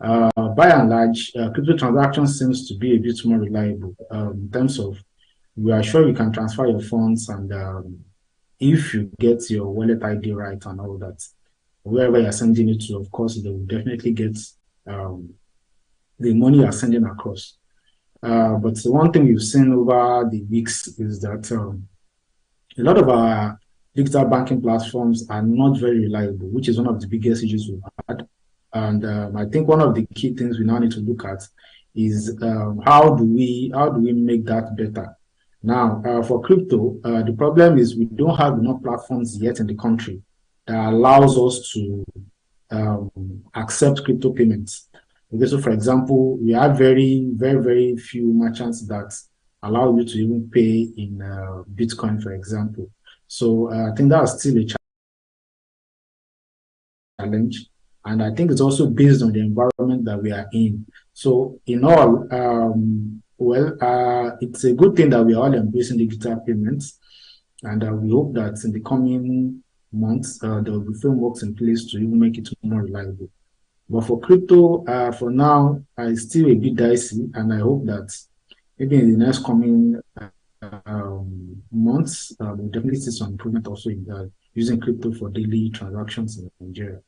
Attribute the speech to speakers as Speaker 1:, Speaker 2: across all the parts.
Speaker 1: By and large, crypto transactions seems to be a bit more reliable in terms of we are sure you can transfer your funds, and if you get your wallet ID right and all that, wherever you're sending it to, of course, they will definitely get um, the money you're sending across. But the one thing we've seen over the weeks is that a lot of our digital banking platforms are not very reliable, which is one of the biggest issues we've had. And I think one of the key things we now need to look at is how do we make that better? Now, for crypto, the problem is we don't have enough platforms yet in the country that allows us to accept crypto payments. Okay, so for example, we have very few merchants that allow you to even pay in Bitcoin, for example. So I think that's still a challenge. And I think it's also based on the environment that we are in. So in all, it's a good thing that we are all embracing digital payments. And we hope that in the coming months, there will be frameworks in place to even make it more reliable. But for crypto, for now, it's still a bit dicey. And I hope that maybe in the next coming months, we'll definitely see some improvement also in using crypto for daily transactions in Nigeria.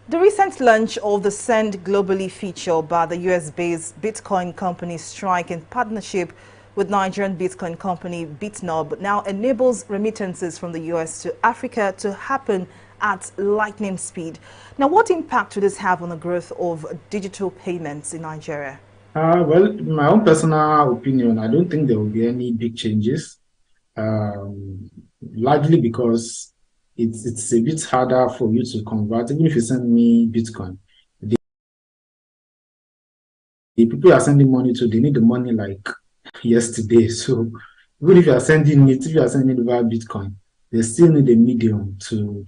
Speaker 2: The recent launch of the Send Globally feature by the US-based Bitcoin company Strike in partnership with Nigerian Bitcoin company Bitnob now enables remittances from the US to Africa to happen at lightning speed. Now, what impact would this have on the growth of digital payments in Nigeria?
Speaker 1: Well, in my own personal opinion, I don't think there will be any big changes, largely because it's a bit harder for you to convert. Even if you send me Bitcoin, the people you are sending money to, they need the money like yesterday. So even if you are sending it, if you are sending it via Bitcoin, they still need a medium to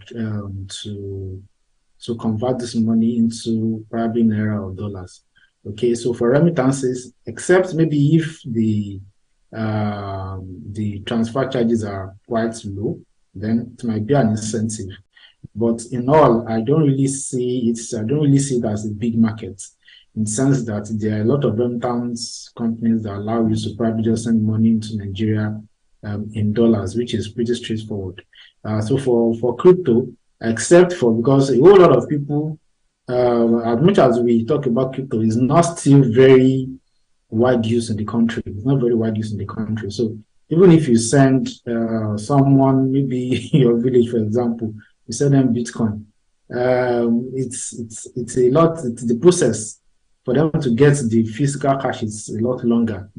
Speaker 1: convert this money into probably naira or dollars. Okay, so for remittances, except maybe if the transfer charges are quite low, then it might be an incentive. But in all, I don't really see it as a big market, in the sense that there are a lot of remittance companies that allow you to probably just send money into Nigeria in dollars, which is pretty straightforward. So for crypto, except for because a whole lot of people, as much as we talk about crypto, is not still very wide use in the country. It's not very wide use in the country. So even if you send someone, maybe your village, for example, you send them Bitcoin, it's a lot. It's the process for them to get the physical cash is a lot longer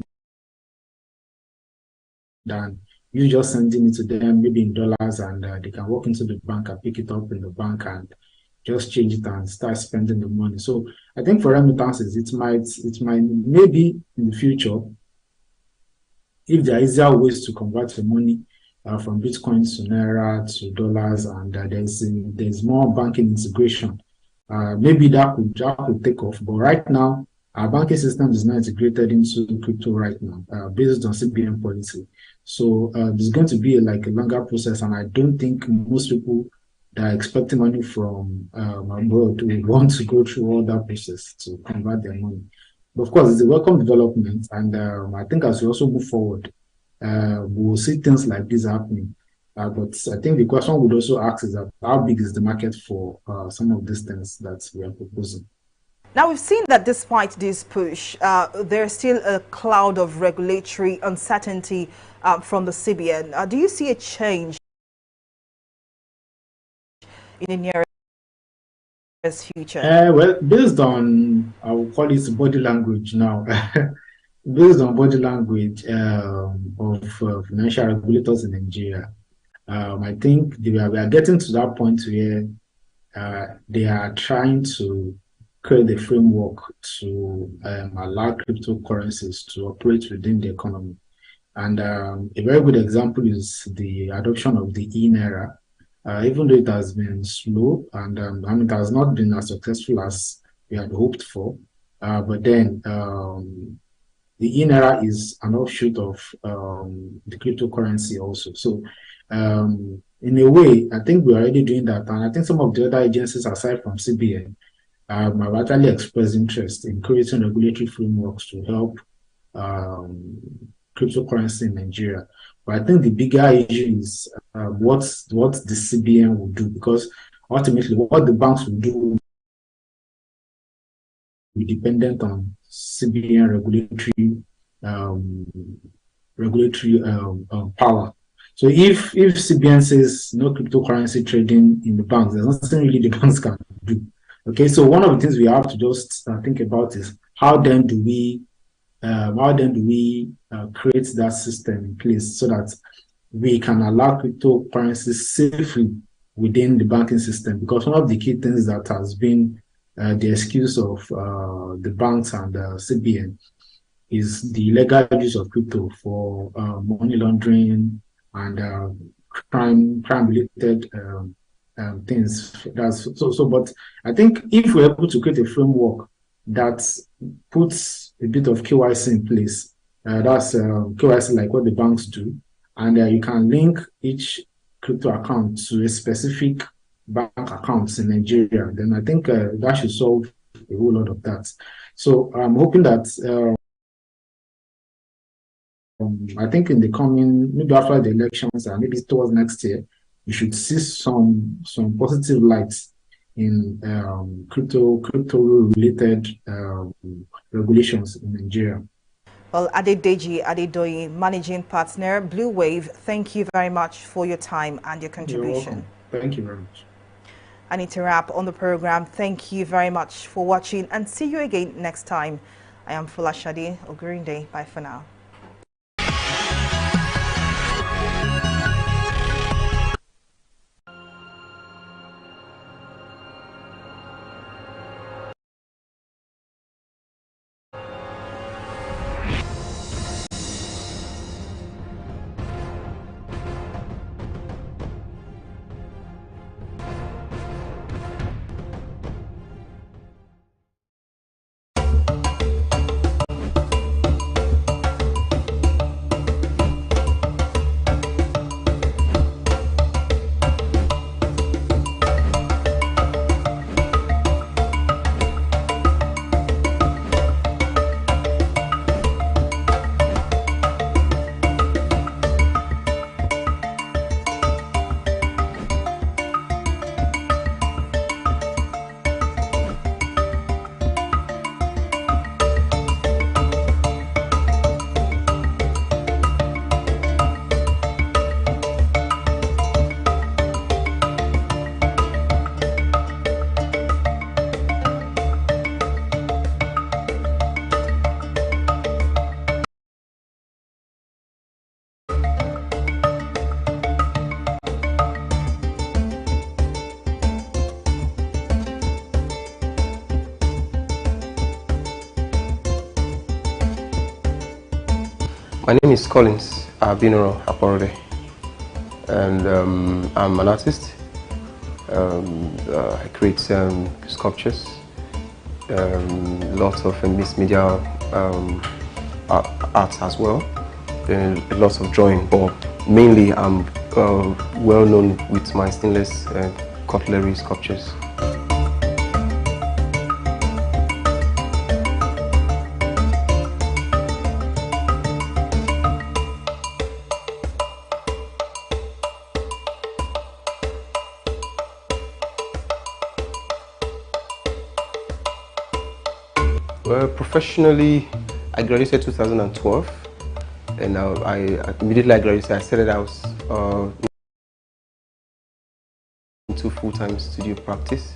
Speaker 1: than you just sending it to them, maybe in dollars, and they can walk into the bank and pick it up in the bank and just change it and start spending the money. So I think for remittances, it might maybe in the future, if there are easier ways to convert the money from Bitcoin to Naira to dollars, and there's more banking integration, maybe that could take off. But right now, our banking system is not integrated into crypto right now, based on CBN policy. So there's going to be like a longer process, and I don't think most people that are expecting money from abroad will want to go through all that process to convert their money. But of course, it's a welcome development, and I think as we also move forward, we will see things like this happening. But I think the question would also ask is that how big is the market for some of these things that we are proposing?
Speaker 2: Now, we've seen that despite this push, there's still a cloud of regulatory uncertainty from the CBN. Do you see a change in the nearest future?
Speaker 1: Well, based on, I will call it body language now, based on body language of financial regulators in Nigeria, I think we are getting to that point where they are trying to create a framework to allow cryptocurrencies to operate within the economy. And a very good example is the adoption of the e-naira. Even though it has been slow and it has not been as successful as we had hoped for, but then the e-naira is an offshoot of the cryptocurrency also. So in a way, I think we're already doing that. And I think some of the other agencies aside from CBN have actually expressed interest in creating regulatory frameworks to help um, cryptocurrency in Nigeria. But I think the bigger issue is what the CBN will do, because ultimately what the banks will do will be dependent on CBN um, regulatory power. So if CBN says no cryptocurrency trading in the banks, there's nothing really the banks can do. Okay, so one of the things we have to just think about is how then do we create that system in place so that we can allow cryptocurrencies safely within the banking system? Because one of the key things that has been the excuse of the banks and CBN is the illegal use of crypto for money laundering and crime related things. But I think if we're able to create a framework that puts a bit of KYC in place, that's KYC like what the banks do, and you can link each crypto account to a specific bank accounts in Nigeria, then I think that should solve a whole lot of that. So I'm hoping that I think in the coming, maybe after the elections and maybe towards next year, you should see some positive lights in crypto related regulations in Nigeria.
Speaker 2: Well, Adedeji Adedoyi, Managing Partner, Blue Wave, thank you very much for your time and your
Speaker 1: You're
Speaker 2: contribution.
Speaker 1: welcome. Thank you very much.
Speaker 2: I need to wrap on the program. Thank you very much for watching and see you again next time. I am Fulashade Ogurinde. Bye for now.
Speaker 3: My name is Collins Abinoro Aporode, and I'm an artist. I create sculptures, lots of mixed media art as well, and lots of drawing, but mainly I'm well known with my stainless cutlery sculptures. Well, professionally, I graduated 2012, and I immediately graduated. I started out into full-time studio practice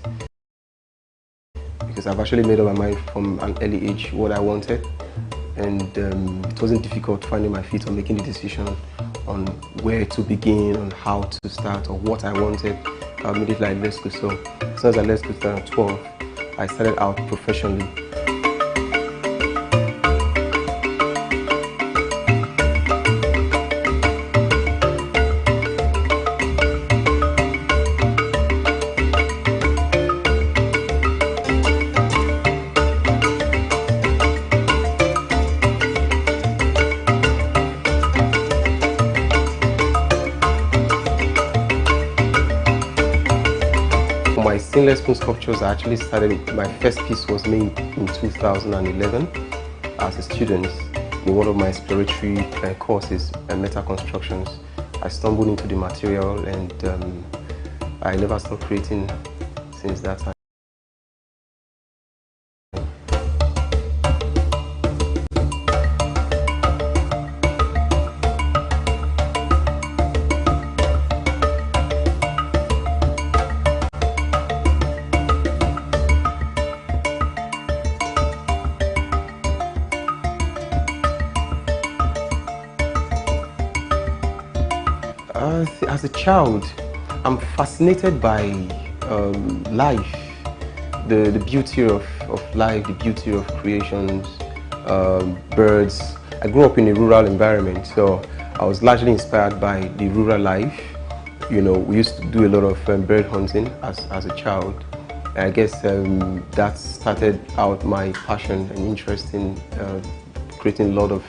Speaker 3: because I've actually made up my mind from an early age what I wanted, and it wasn't difficult finding my feet or making the decision on where to begin, on how to start, or what I wanted. Immediately I left school. So as soon as I left school in 2012, I started out professionally. stainless spoon sculptures, I actually started, my first piece was made in 2011 as a student in one of my exploratory courses, metal constructions. I stumbled into the material and I never stopped creating since that time. As a child, I'm fascinated by life, the beauty of life, the beauty of creations, birds. I grew up in a rural environment, so I was largely inspired by the rural life. You know, we used to do a lot of bird hunting as a child. And I guess that started out my passion and interest in creating a lot of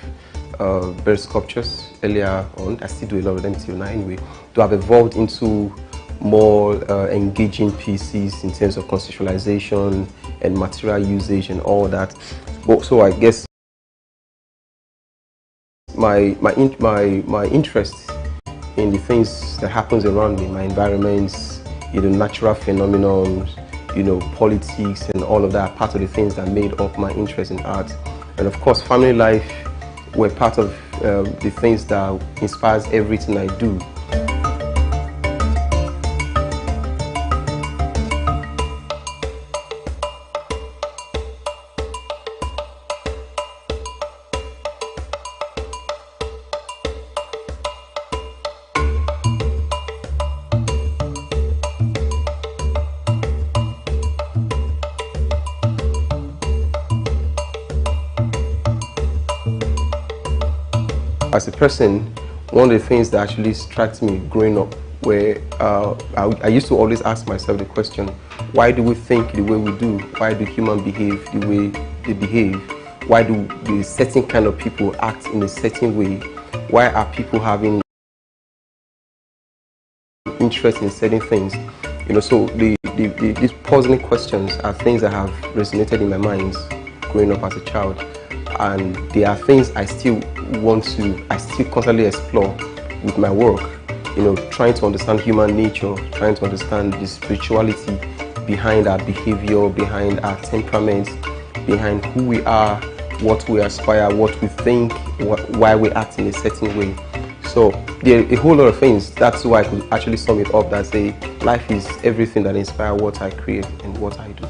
Speaker 3: bird sculptures earlier on. I still do a lot of them till now anyway. To have evolved into more engaging pieces in terms of conceptualization and material usage and all that. So I guess my interest in the things that happens around me, my environments, you know, natural phenomena, you know, politics and all of that, part of the things that made up my interest in art. And of course, family life were part of the things that inspires everything I do. As a person, one of the things that actually struck me growing up where I used to always ask myself the question, why do we think the way we do? Why do humans behave the way they behave? Why do the certain kind of people act in a certain way? Why are people having interest in certain things? You know, so these puzzling questions are things that have resonated in my mind growing up as a child. And there are things I still constantly explore with my work, you know, trying to understand human nature, trying to understand the spirituality behind our behavior, behind our temperament, behind who we are, what we aspire, what we think, why we act in a certain way. So there are a whole lot of things. That's why I could actually sum it up that say life is everything that inspires what I create and what I do.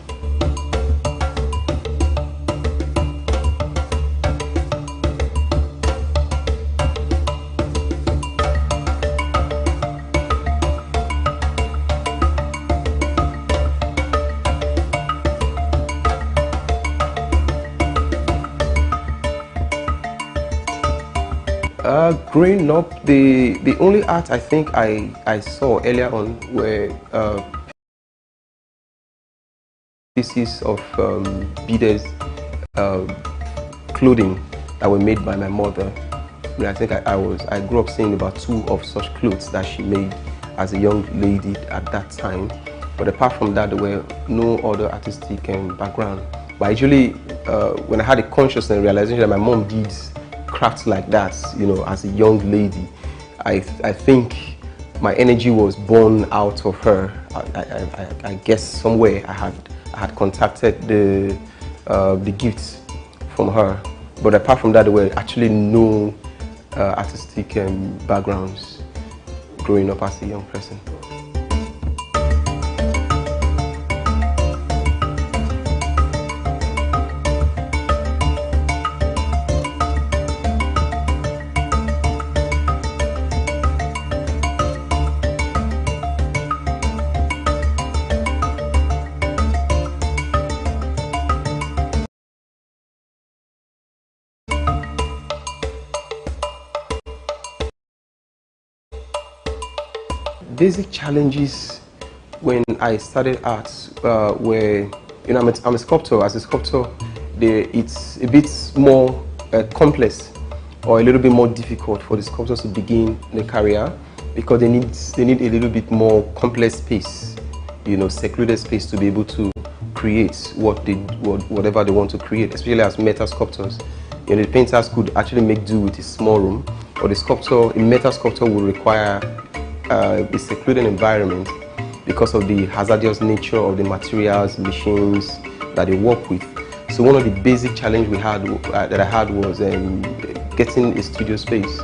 Speaker 3: Growing up, the only art I think I saw earlier on were pieces of beaded clothing that were made by my mother. I mean, I think I grew up seeing about 2 of such clothes that she made as a young lady at that time. But apart from that, there were no other artistic background. But actually, when I had a conscious realization that my mom did crafts like that, you know, as a young lady, I think my energy was born out of her. I guess somewhere I had contacted the gifts from her. But apart from that, there were actually no artistic backgrounds growing up as a young person. Basic challenges when I started art were, you know, I'm a sculptor. As a sculptor, it's a bit more complex or a little bit more difficult for the sculptors to begin their career because they need a little bit more complex space, secluded space to be able to create whatever they want to create, especially as metal sculptors. The painters could actually make do with a small room, or a metal sculptor would require a secluded environment because of the hazardous nature of the materials, machines that they work with. So one of the basic challenges that I had was getting a studio space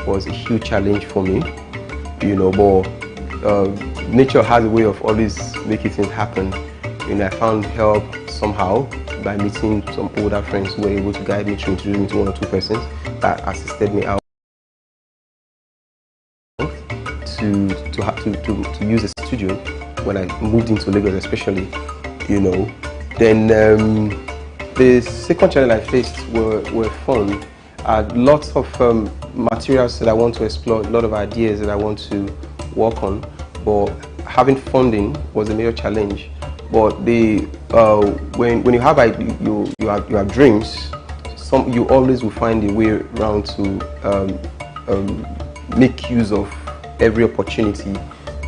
Speaker 3: was a huge challenge for me, but nature has a way of always making things happen. I found help somehow by meeting some older friends who were able to guide me, to introduce me to one or two persons that assisted me out to use a studio when I moved into Lagos, especially. Then the second challenge I faced were fun. I had lots of materials that I want to explore, a lot of ideas that I want to work on, but having funding was a major challenge. But when you have you have dreams, you always will find a way around to make use of every opportunity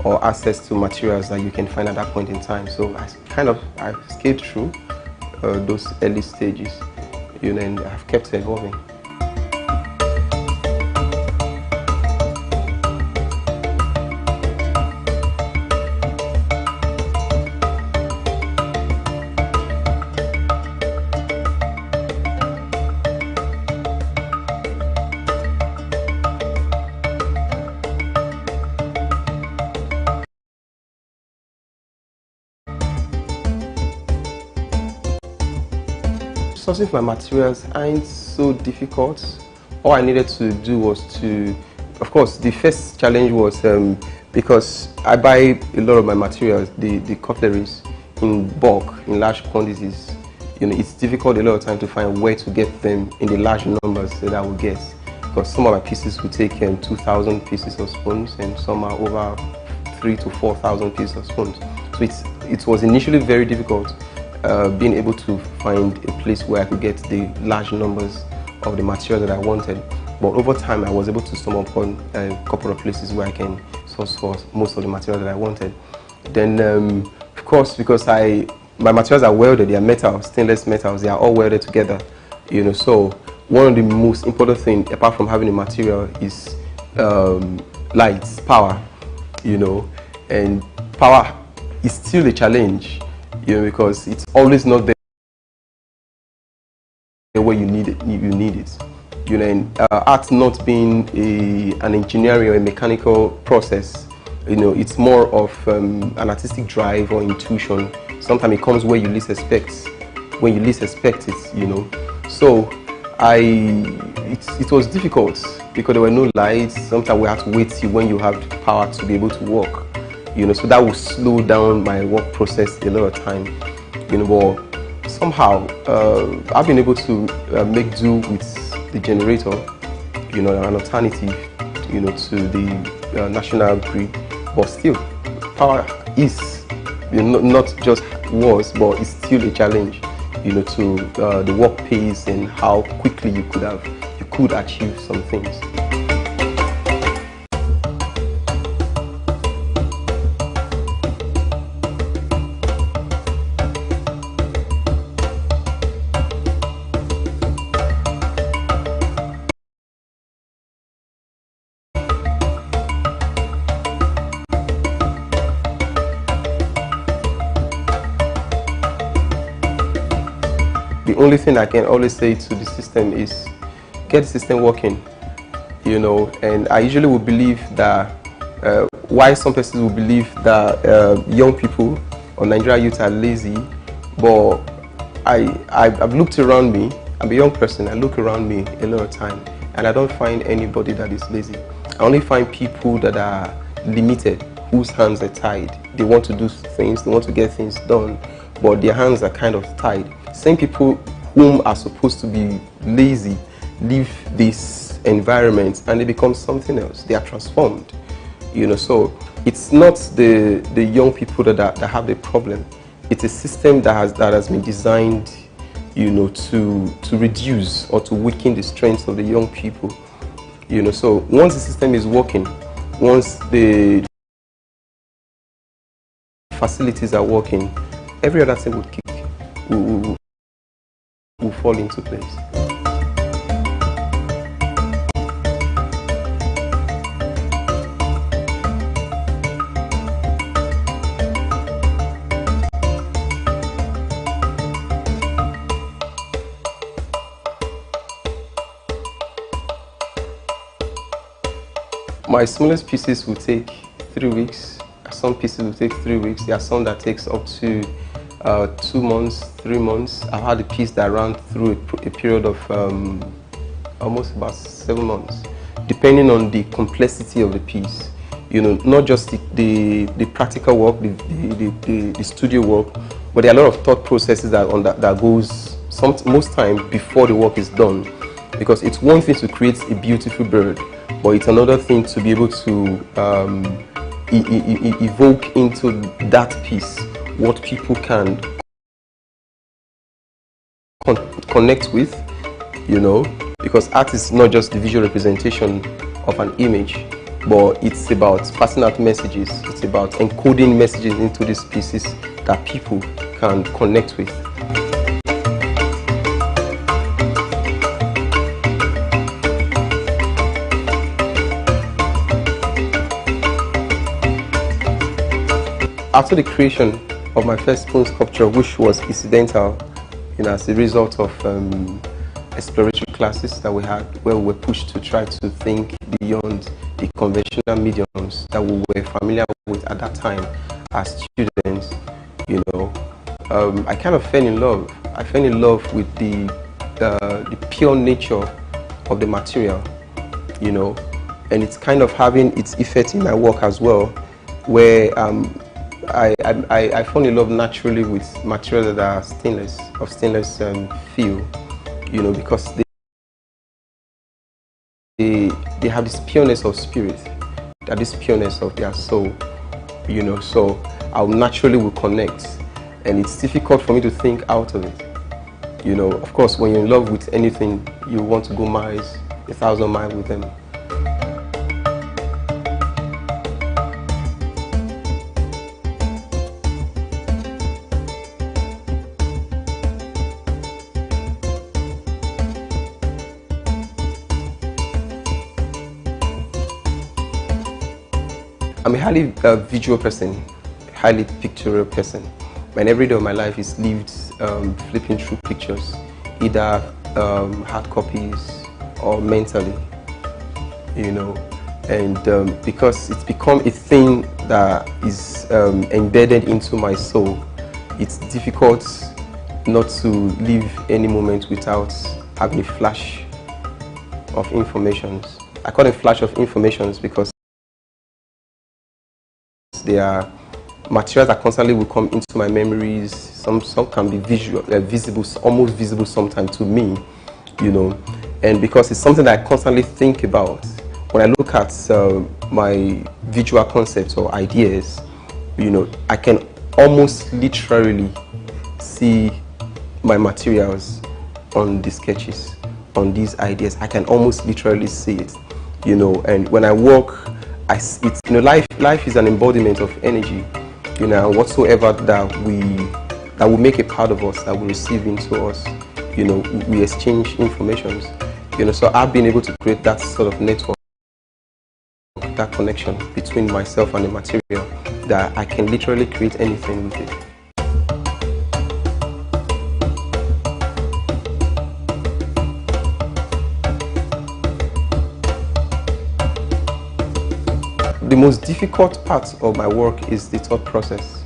Speaker 3: or access to materials that you can find at that point in time. So I scaled through those early stages, and I've kept evolving. Sourcing my materials ain't so difficult. All I needed to do was of course, the first challenge was because I buy a lot of my materials, the cutleries, in bulk, in large quantities. It's difficult a lot of time to find where to get them in the large numbers that I will get, because some of my pieces will take 2,000 pieces of spoons, and some are over 3,000 to 4,000 pieces of spoons. So it was initially very difficult being able to find a place where I could get the large numbers of the material that I wanted. But over time, I was able to stumble upon a couple of places where I can source for most of the material that I wanted. Then, of course, because my materials are welded, they are metal, stainless metals, they are all welded together. So one of the most important things, apart from having the material, is lights, power. And power is still a challenge. Because it's always not there where you need it. And art not being an engineering or a mechanical process, it's more of an artistic drive or intuition. Sometimes it comes where you least expect, it. So it was difficult because there were no lights. Sometimes we had to wait till when you have the power to be able to work. So that will slow down my work process a lot of time. But somehow I've been able to make do with the generator, an alternative, to the national grid. But still, power is, not just was, but it's still a challenge, to the work pace and how quickly you could achieve some things. The only thing I can always say to the system is get the system working, and I usually will believe that why some persons will believe that young people or Nigerian youth are lazy, but I've looked around me. I'm a young person, I look around me a lot of time and I don't find anybody that is lazy. I only find people that are limited, whose hands are tied. They want to do things, they want to get things done, but their hands are kind of tied. Same people whom are supposed to be lazy leave this environment and they become something else. They are transformed, So it's not the young people that have the problem. It's a system that has been designed, to reduce or to weaken the strength of the young people. So once the system is working, once the facilities are working, every other thing would kick, will fall into place. My smallest pieces will take 3 weeks. Some pieces will take 3 weeks. There are some that takes up to 2 months, 3 months. I've had a piece that ran through a period of almost about 7 months, depending on the complexity of the piece. You know, not just the practical work, the studio work, but there are a lot of thought processes that goes most time before the work is done. Because it's one thing to create a beautiful bird, but it's another thing to be able to evoke into that piece what people can connect with, you know, because art is not just the visual representation of an image, but it's about passing out messages. It's about encoding messages into these pieces that people can connect with. After the creation of my first spoon sculpture, which was incidental, you know, as a result of exploratory classes that we had, where we were pushed to try to think beyond the conventional mediums that we were familiar with at that time as students, you know, I kind of fell in love. I fell in love with the pure nature of the material, you know, and it's kind of having its effect in my work as well, where I fall in love naturally with materials that are stainless feel, you know, because they have this pureness of spirit, they have this pureness of their soul, you know, so I naturally will connect, and it's difficult for me to think out of it, you know. Of course, when you're in love with anything, you want to go miles, 1,000 miles with them. I'm a highly visual person, highly pictorial person. And every day of my life is lived flipping through pictures, either hard copies or mentally, you know. And because it's become a thing that is embedded into my soul, it's difficult not to live any moment without having a flash of information. I call it flash of information because they are materials that constantly will come into my memories. Some can be visible, almost visible sometimes to me, you know. And because it's something that I constantly think about, when I look at my visual concepts or ideas, you know, I can almost literally see my materials on the sketches, on these ideas. I can almost literally see it, you know. And when I work, it's, you know, life is an embodiment of energy, you know, and whatsoever that will make a part of us, that we receive into us, you know, we exchange information, you know. So I've been able to create that sort of network, that connection between myself and the material, that I can literally create anything with it. The most difficult part of my work is the thought process.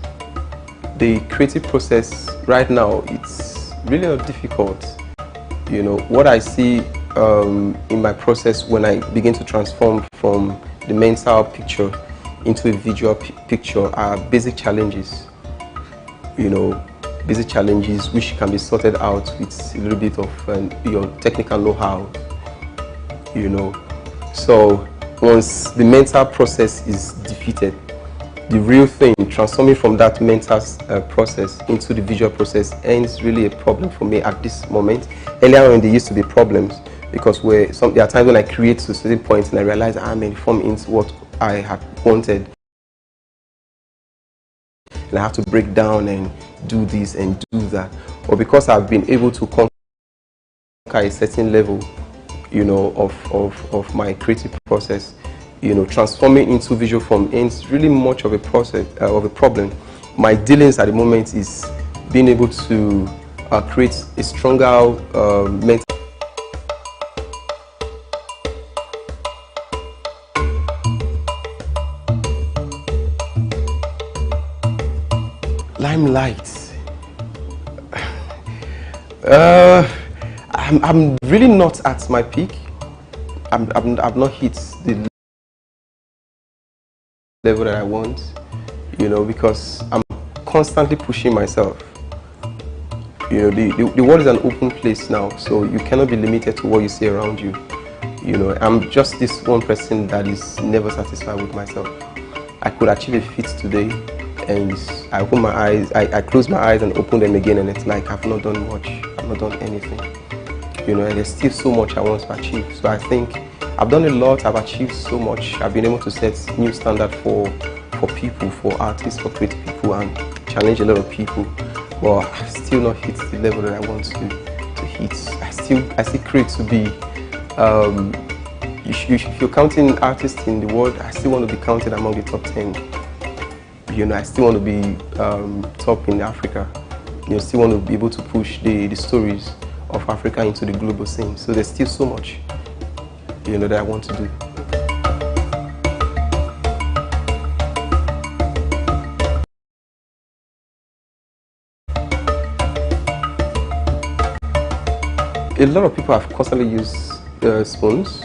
Speaker 3: The creative process right now, it's really not difficult. You know, what I see in my process when I begin to transform from the mental picture into a visual picture are basic challenges. You know, basic challenges which can be sorted out with a little bit of your technical know-how, you know. So once the mental process is defeated, the real thing, transforming from that mental process into the visual process, ends really a problem for me at this moment. Earlier on, there used to be problems because there are times when I create to certain points and I realize I'm informed into what I had wanted. and I have to break down and do this and do that. But because I've been able to conquer a certain level, you know, of my creative process, you know, transforming into visual form ain't really much of a process of a problem. My dealings at the moment is being able to create a stronger mental. Limelight. I'm really not at my peak. I've not hit the level that I want, you know, because I'm constantly pushing myself. You know, the world is an open place now, so you cannot be limited to what you see around you. You know, I'm just this one person that is never satisfied with myself. I could achieve a feat today, and I open my eyes, I close my eyes and open them again, and it's like I've not done much, I've not done anything. You know, and there's still so much I want to achieve. So I think I've done a lot, I've achieved so much. I've been able to set new standard for people, for artists, for creative people, and challenge a lot of people. But I've still not hit the level that I want to hit. I still crave to be, if you're counting artists in the world, I still want to be counted among the top 10. You know, I still want to be top in Africa. You know, still want to be able to push the stories of Africa into the global scene. So there's still so much, you know, that I want to do. A lot of people have constantly used spoons,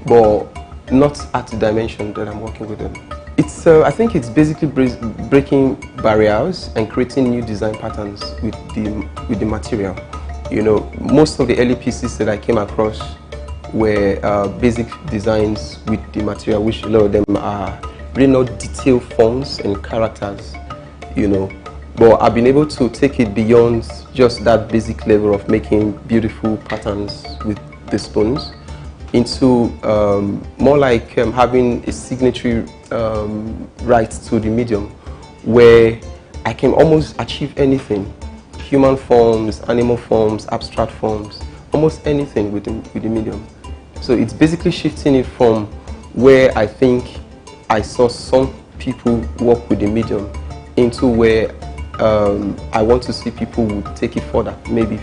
Speaker 3: but not at the dimension that I'm working with them. It's, I think it's basically breaking barriers and creating new design patterns with the material. You know, most of the early pieces that I came across were basic designs with the material, which a lot of them are really not detailed forms and characters, you know. But I've been able to take it beyond just that basic level of making beautiful patterns with the spoons into more like having a signatory right to the medium, where I can almost achieve anything. Human forms, animal forms, abstract forms, almost anything with the medium. So it's basically shifting it from where I think I saw some people work with the medium into where I want to see people would take it further, maybe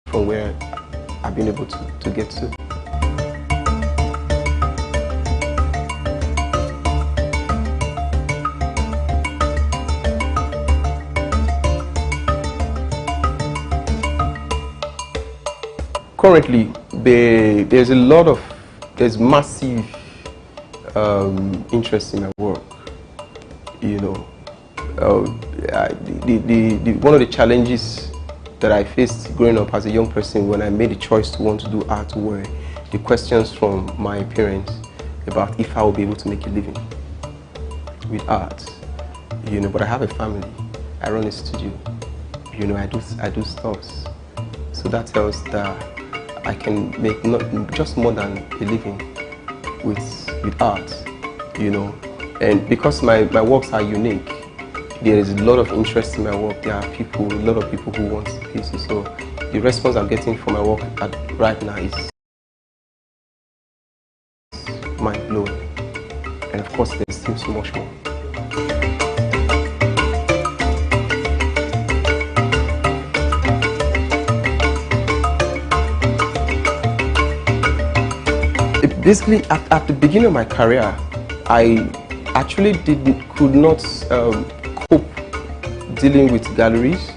Speaker 3: from where I've been able to get to. Currently, there's massive interest in my work. You know, one of the challenges that I faced growing up as a young person when I made the choice to want to do art were the questions from my parents about if I would be able to make a living with art. You know, but I have a family. I run a studio. You know, I do stuffs. So that tells that I can make not just more than a living with art, you know. And because my works are unique, there is a lot of interest in my work. There are a lot of people who want pieces. So the response I'm getting from my work right now is mind-blowing. And of course, there's still so much more. Basically, at the beginning of my career, I actually could not cope dealing with galleries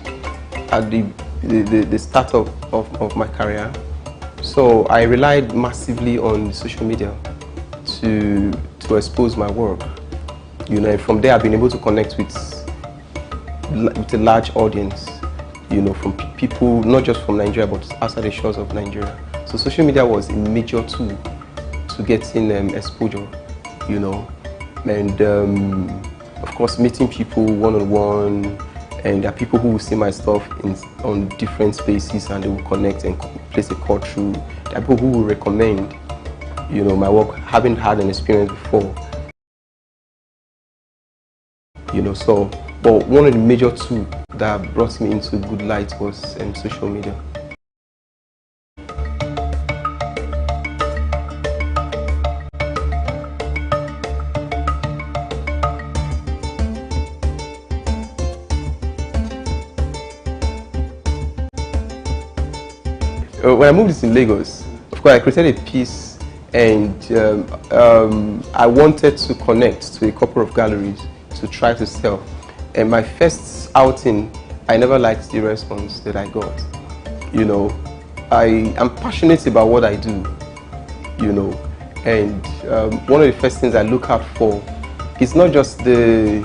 Speaker 3: at the start of my career. So I relied massively on social media to expose my work. You know, and from there I've been able to connect with a large audience. You know, from people not just from Nigeria but outside the shores of Nigeria. So social media was a major tool to getting exposure, you know, and of course meeting people one-on-one, and there are people who will see my stuff on different spaces and they will connect and place a call through. There are people who will recommend, you know, my work, having had an experience before. So, but one of the major tools that brought me into good light was social media. When I moved to Lagos, of course, I created a piece, and I wanted to connect to a couple of galleries to try to sell. And my first outing, I never liked the response that I got. I am passionate about what I do, and one of the first things I look out for is not just to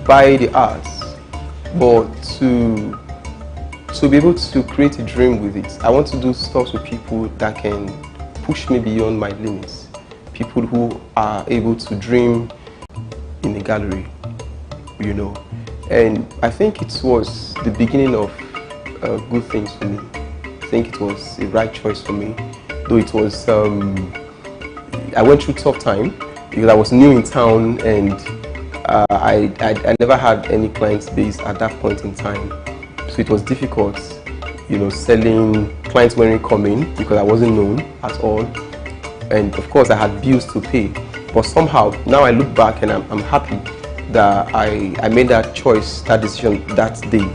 Speaker 3: buy the art, but to be able to create a dream with it. I want to do stuff with people that can push me beyond my limits. People who are able to dream in a gallery, And I think it was the beginning of good things for me. I think it was the right choice for me. Though it was, I went through a tough time because I was new in town, and I never had any client base at that point in time. So it was difficult, selling. Clients weren't coming because I wasn't known at all. And of course I had bills to pay. But somehow, now I look back and I'm happy that I made that choice, that decision that day,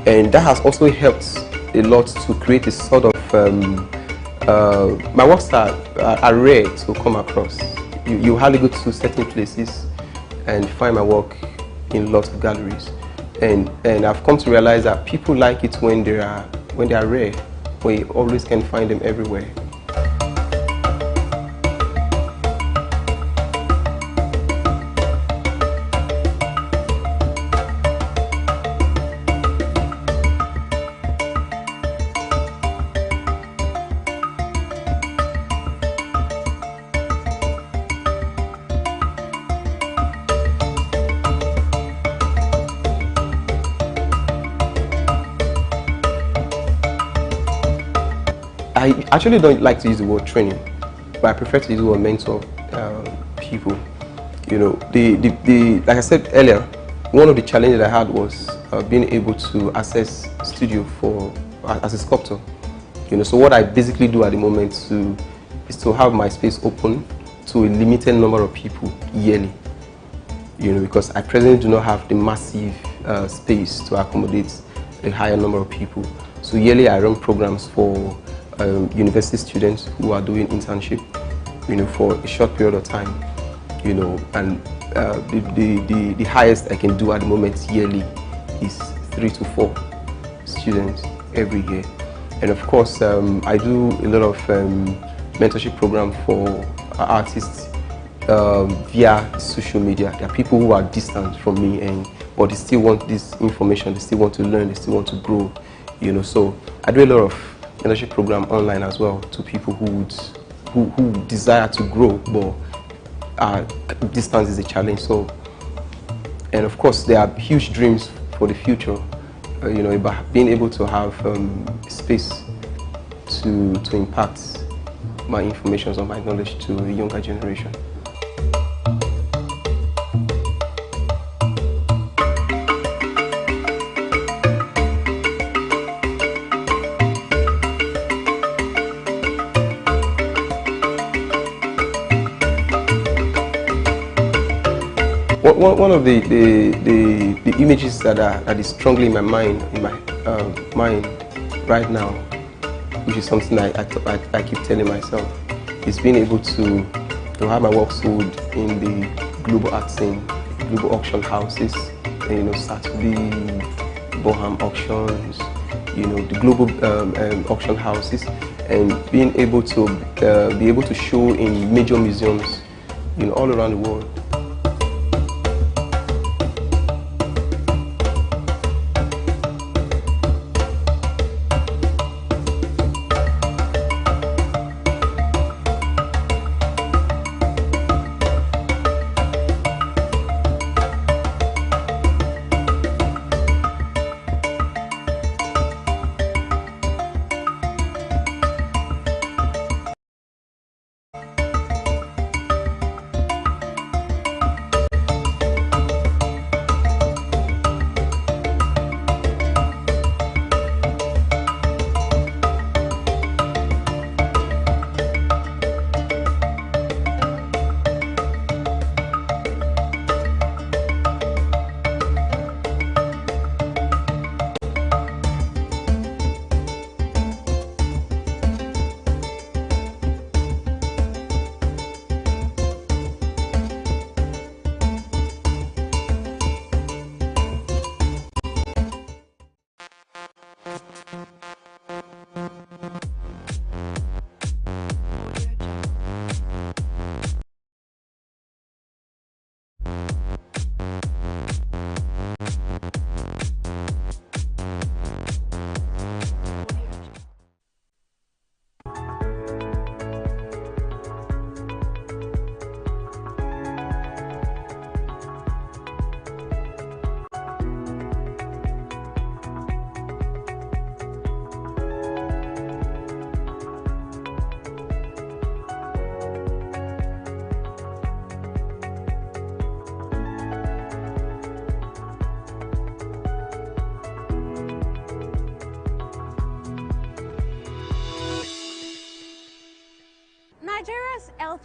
Speaker 3: And that has also helped a lot to create a sort of, my works are rare to come across. You hardly go to certain places and find my work in lots of galleries. And I've come to realize that people like it when they are rare, but you always can find them everywhere. I actually don't like to use the word training, but I prefer to use the word mentor people. Like I said earlier, one of the challenges I had was being able to access studio as a sculptor. So what I basically do at the moment is to have my space open to a limited number of people yearly. Because I presently do not have the massive space to accommodate a higher number of people. So yearly I run programs for university students who are doing internship, for a short period of time, and the highest I can do at the moment yearly is 3 to 4 students every year. And of course, I do a lot of mentorship program for artists via social media. There are people who are distant from me, but they still want this information, they still want to learn, they still want to grow, So I do a lot of mentorship program online as well to people who desire to grow, but distance is a challenge. So, and of course there are huge dreams for the future, about being able to have space to impact my information or my knowledge to a younger generation. One of the images that is strongly in my mind right now, which is something I keep telling myself, is being able to have my work sold in the global art scene, global auction houses, Saturday, Boham auctions, the global auction houses, and being able to show in major museums, all around the world.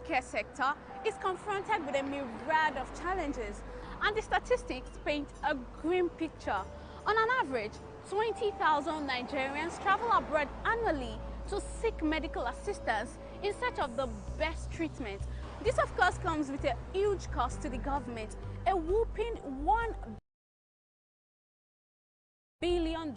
Speaker 4: healthcare sector is confronted with a myriad of challenges, and the statistics paint a grim picture. On an average, 20,000 Nigerians travel abroad annually to seek medical assistance in search of the best treatment. This, of course, comes with a huge cost to the government. A whopping $1 billion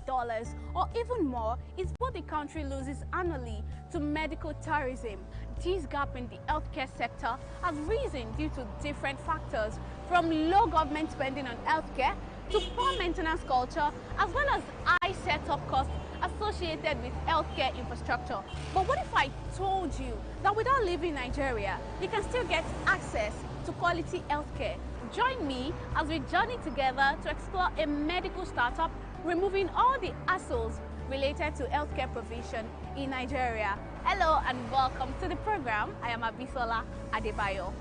Speaker 4: or even more is what the country loses annually to medical tourism. This gap in the healthcare sector has risen due to different factors, from low government spending on healthcare to poor maintenance culture, as well as high setup costs associated with healthcare infrastructure. But what if I told you that without leaving Nigeria, you can still get access to quality healthcare? Join me as we journey together to explore a medical startup removing all the hassles related to healthcare provision in Nigeria. Hello and welcome to the program. I am Abisola Adebayo.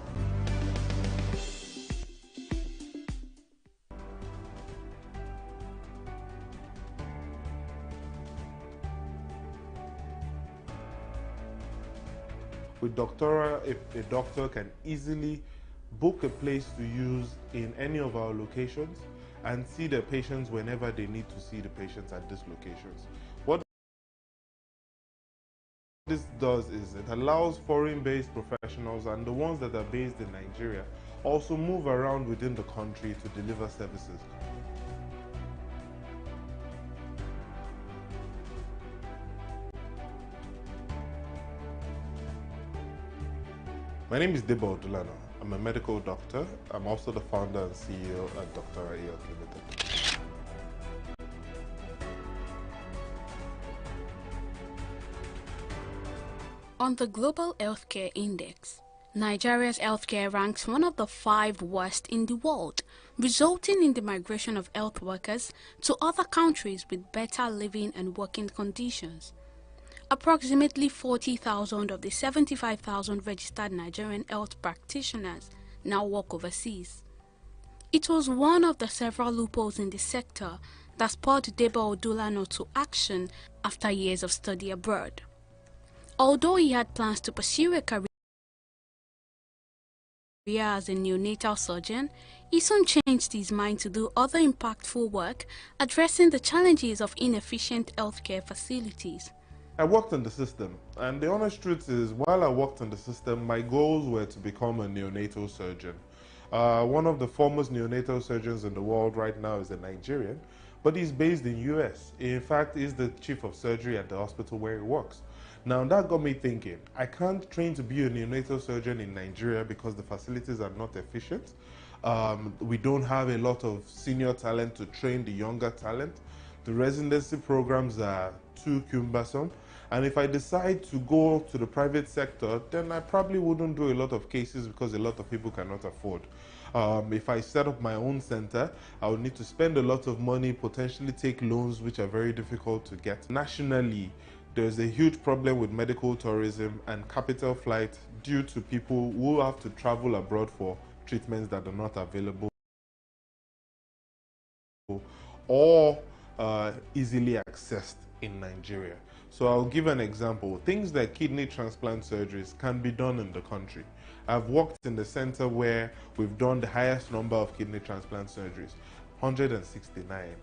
Speaker 5: With Doctora, a doctor can easily book a place to use in any of our locations and see the patients whenever they need to see the patients at these locations. What this does is it allows foreign-based professionals and the ones that are based in Nigeria also move around within the country to deliver services. My name is Debo Odulano. I'm a medical doctor. I'm also the founder and CEO at Doctora Health Limited.
Speaker 4: On the Global Healthcare Index, Nigeria's healthcare ranks one of the 5 worst in the world, resulting in the migration of health workers to other countries with better living and working conditions. Approximately 40,000 of the 75,000 registered Nigerian health practitioners now work overseas. It was one of the several loopholes in the sector that spurred Debo Odulano to action after years of study abroad. Although he had plans to pursue a career as a neonatal surgeon, he soon changed his mind to do other impactful work addressing the challenges of inefficient healthcare facilities.
Speaker 5: I worked in the system, and the honest truth is, while I worked in the system, my goals were to become a neonatal surgeon. One of the foremost neonatal surgeons in the world right now is a Nigerian, but he's based in US. In fact, he's the chief of surgery at the hospital where he works. Now that got me thinking, I can't train to be a neonatal surgeon in Nigeria because the facilities are not efficient. We don't have a lot of senior talent to train the younger talent. The residency programs are too cumbersome. And if I decide to go to the private sector, then I probably wouldn't do a lot of cases because a lot of people cannot afford. If I set up my own center, I would need to spend a lot of money, potentially take loans, which are very difficult to get. Nationally, there's a huge problem with medical tourism and capital flight due to people who have to travel abroad for treatments that are not available or easily accessed in Nigeria. So I'll give an example. Things like kidney transplant surgeries can be done in the country. I've worked in the center where we've done the highest number of kidney transplant surgeries, 169.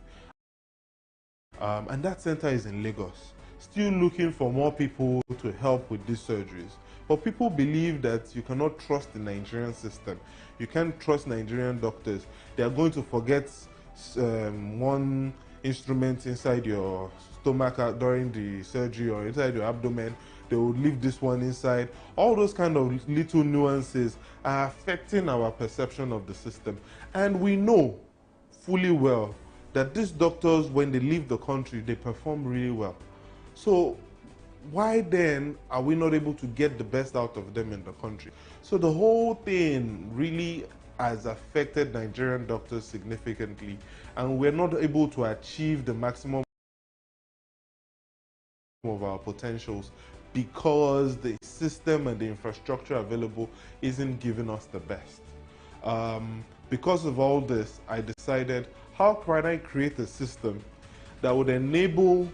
Speaker 5: And that center is in Lagos, still looking for more people to help with these surgeries. But people believe that you cannot trust the Nigerian system. You can't trust Nigerian doctors. They are going to forget one instrument inside your stomach during the surgery or inside your abdomen. They will leave this one inside. All those kind of little nuances are affecting our perception of the system. And we know fully well that these doctors, when they leave the country, they perform really well. So why then are we not able to get the best out of them in the country? So the whole thing really has affected Nigerian doctors significantly, and we're not able to achieve the maximum of our potentials because the system and the infrastructure available isn't giving us the best. Because of all this, I decided, how can I create a system that would enable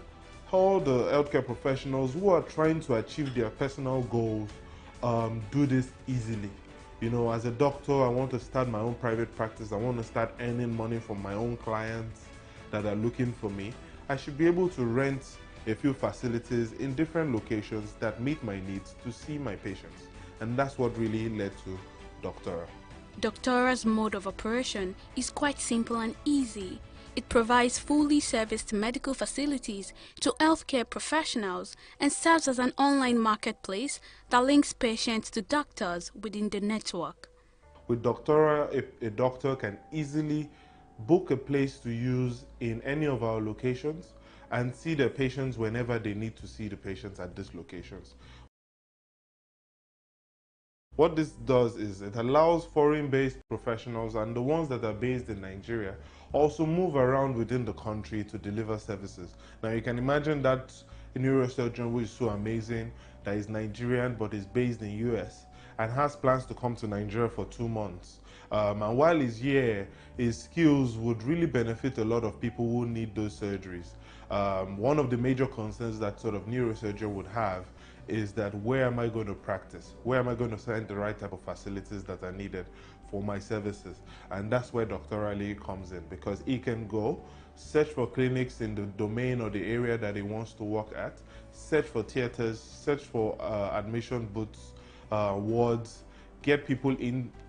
Speaker 5: all the healthcare professionals who are trying to achieve their personal goals do this easily. You know, as a doctor, I want to start my own private practice. I want to start earning money from my own clients that are looking for me. I should be able to rent a few facilities in different locations that meet my needs to see my patients. And that's what really led to Doctora.
Speaker 4: Doctora's mode of operation is quite simple and easy. It provides fully serviced medical facilities to healthcare professionals and serves as an online marketplace that links patients to doctors within the network.
Speaker 5: With Doctora, a doctor can easily book a place to use in any of our locations and see their patients whenever they need to see the patients at these locations. What this does is it allows foreign-based professionals and the ones that are based in Nigeria also move around within the country to deliver services. Now you can imagine that a neurosurgeon who is so amazing, that is Nigerian but is based in US and has plans to come to Nigeria for 2 months. And while he's here, his skills would really benefit a lot of people who need those surgeries. One of the major concerns that sort of neurosurgeon would have is that where am I going to practice? Where am I going to find the right type of facilities that are needed for my services? And that's where Dr. Ali comes in, because he can go, search for clinics in the domain or the area that he wants to work at, search for theaters, search for admission booths, wards, get people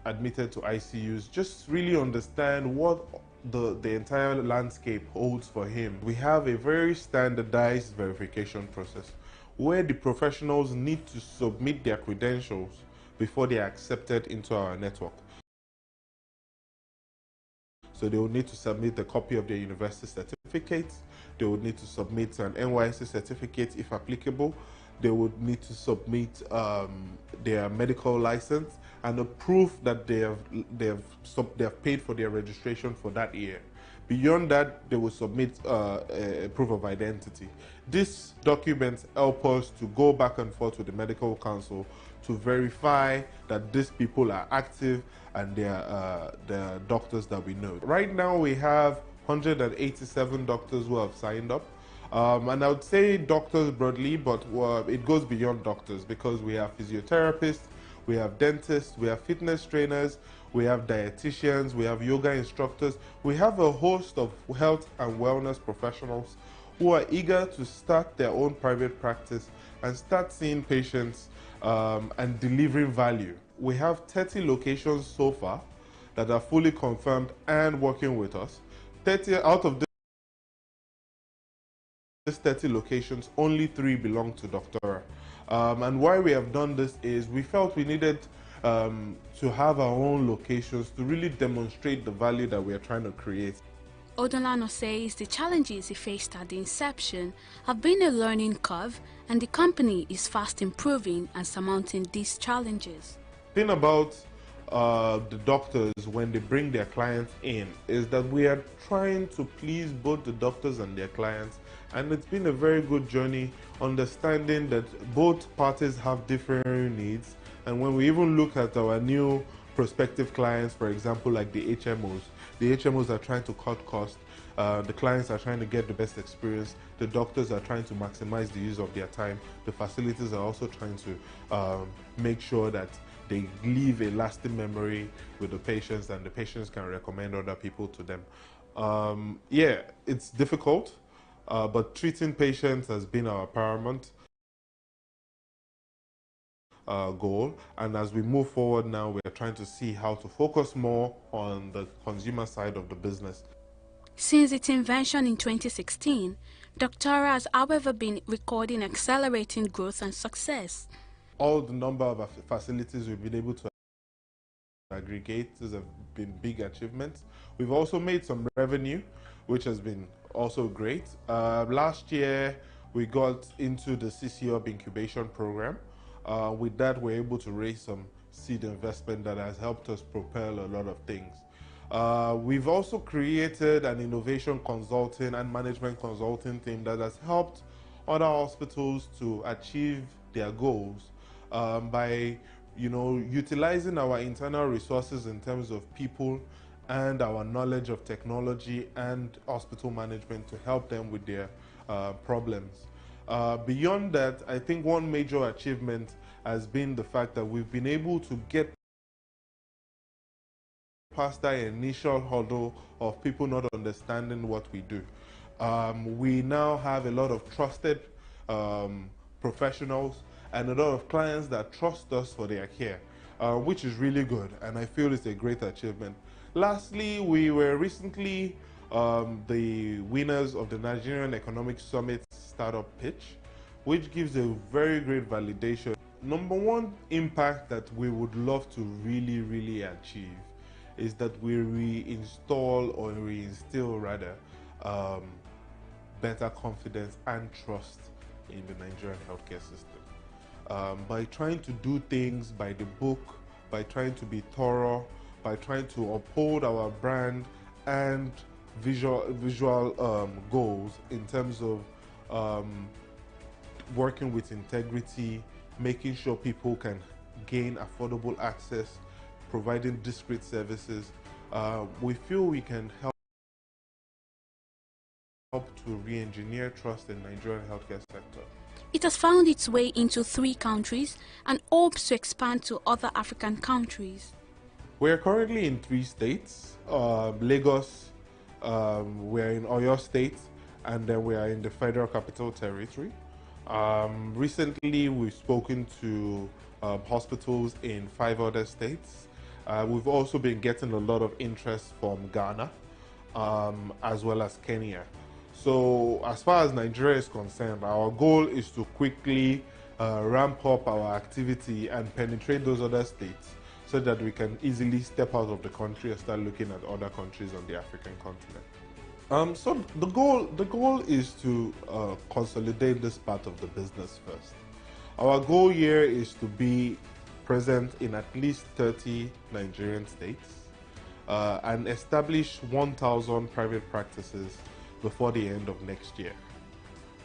Speaker 5: admitted to ICUs, just really understand what the entire landscape holds for him. We have a very standardized verification process where the professionals need to submit their credentials before they are accepted into our network. So they will need to submit a copy of their university certificate, they would need to submit an NYSC certificate if applicable, they would need to submit their medical license and a proof that they have paid for their registration for that year. Beyond that, they will submit a proof of identity. These documents help us to go back and forth with the medical council to verify that these people are active and they are doctors that we know. Right now, we have 187 doctors who have signed up. And I would say doctors broadly, but it goes beyond doctors because we have physiotherapists, we have dentists, we have fitness trainers, we have dietitians, we have yoga instructors. We have a host of health and wellness professionals who are eager to start their own private practice and start seeing patients and delivering value. We have 30 locations so far that are fully confirmed and working with us. 30 out of these 30 locations, only 3 belong to Doctora. And why we have done this is we felt we needed to have our own locations to really demonstrate the value that we are trying to create.
Speaker 4: Odolano says the challenges he faced at the inception have been a learning curve and the company is fast improving and surmounting these challenges.
Speaker 5: The thing about the doctors when they bring their clients in is that we are trying to please both the doctors and their clients, and it's been a very good journey understanding that both parties have different needs. And when we even look at our new prospective clients, for example, like the HMOs are trying to cut costs, the clients are trying to get the best experience, the doctors are trying to maximize the use of their time, the facilities are also trying to make sure that they leave a lasting memory with the patients and the patients can recommend other people to them. Yeah, it's difficult, but treating patients has been our paramount goal, and as we move forward now, we're trying to see how to focus more on the consumer side of the business.
Speaker 4: Since its invention in 2016, Doctora has however been recording accelerating growth and success.
Speaker 5: All the number of facilities we've been able to aggregate have been big achievements. We've also made some revenue, which has been also great. Last year, we got into the CC Hub incubation program. With that, we're able to raise some seed investment that has helped us propel a lot of things. We've also created an innovation consulting and management consulting team that has helped other hospitals to achieve their goals by utilizing our internal resources in terms of people and our knowledge of technology and hospital management to help them with their problems. Beyond that, I think one major achievement has been the fact that we've been able to get past that initial hurdle of people not understanding what we do. We now have a lot of trusted professionals and a lot of clients that trust us for their care, which is really good, and I feel it's a great achievement. Lastly, we were recently the winners of the Nigerian Economic Summit Startup Pitch, which gives a very great validation. Number one impact that we would love to really achieve is that we reinstall or reinstill rather better confidence and trust in the Nigerian healthcare system. By trying to do things by the book, by trying to be thorough, by trying to uphold our brand and visual goals in terms of working with integrity, making sure people can gain affordable access, providing discrete services, we feel we can help to re-engineer trust in the Nigerian healthcare sector.
Speaker 4: It has found its way into 3 countries and hopes to expand to other African countries.
Speaker 5: We are currently in 3 states, Lagos, we're in Oyo State, and then we are in the Federal Capital Territory. Recently, we've spoken to hospitals in 5 other states. We've also been getting a lot of interest from Ghana, as well as Kenya. So as far as Nigeria is concerned, our goal is to quickly ramp up our activity and penetrate those other states so that we can easily step out of the country and start looking at other countries on the African continent. So the goal is to consolidate this part of the business first. Our goal here is to be present in at least 30 Nigerian states and establish 1,000 private practices before the end of next year,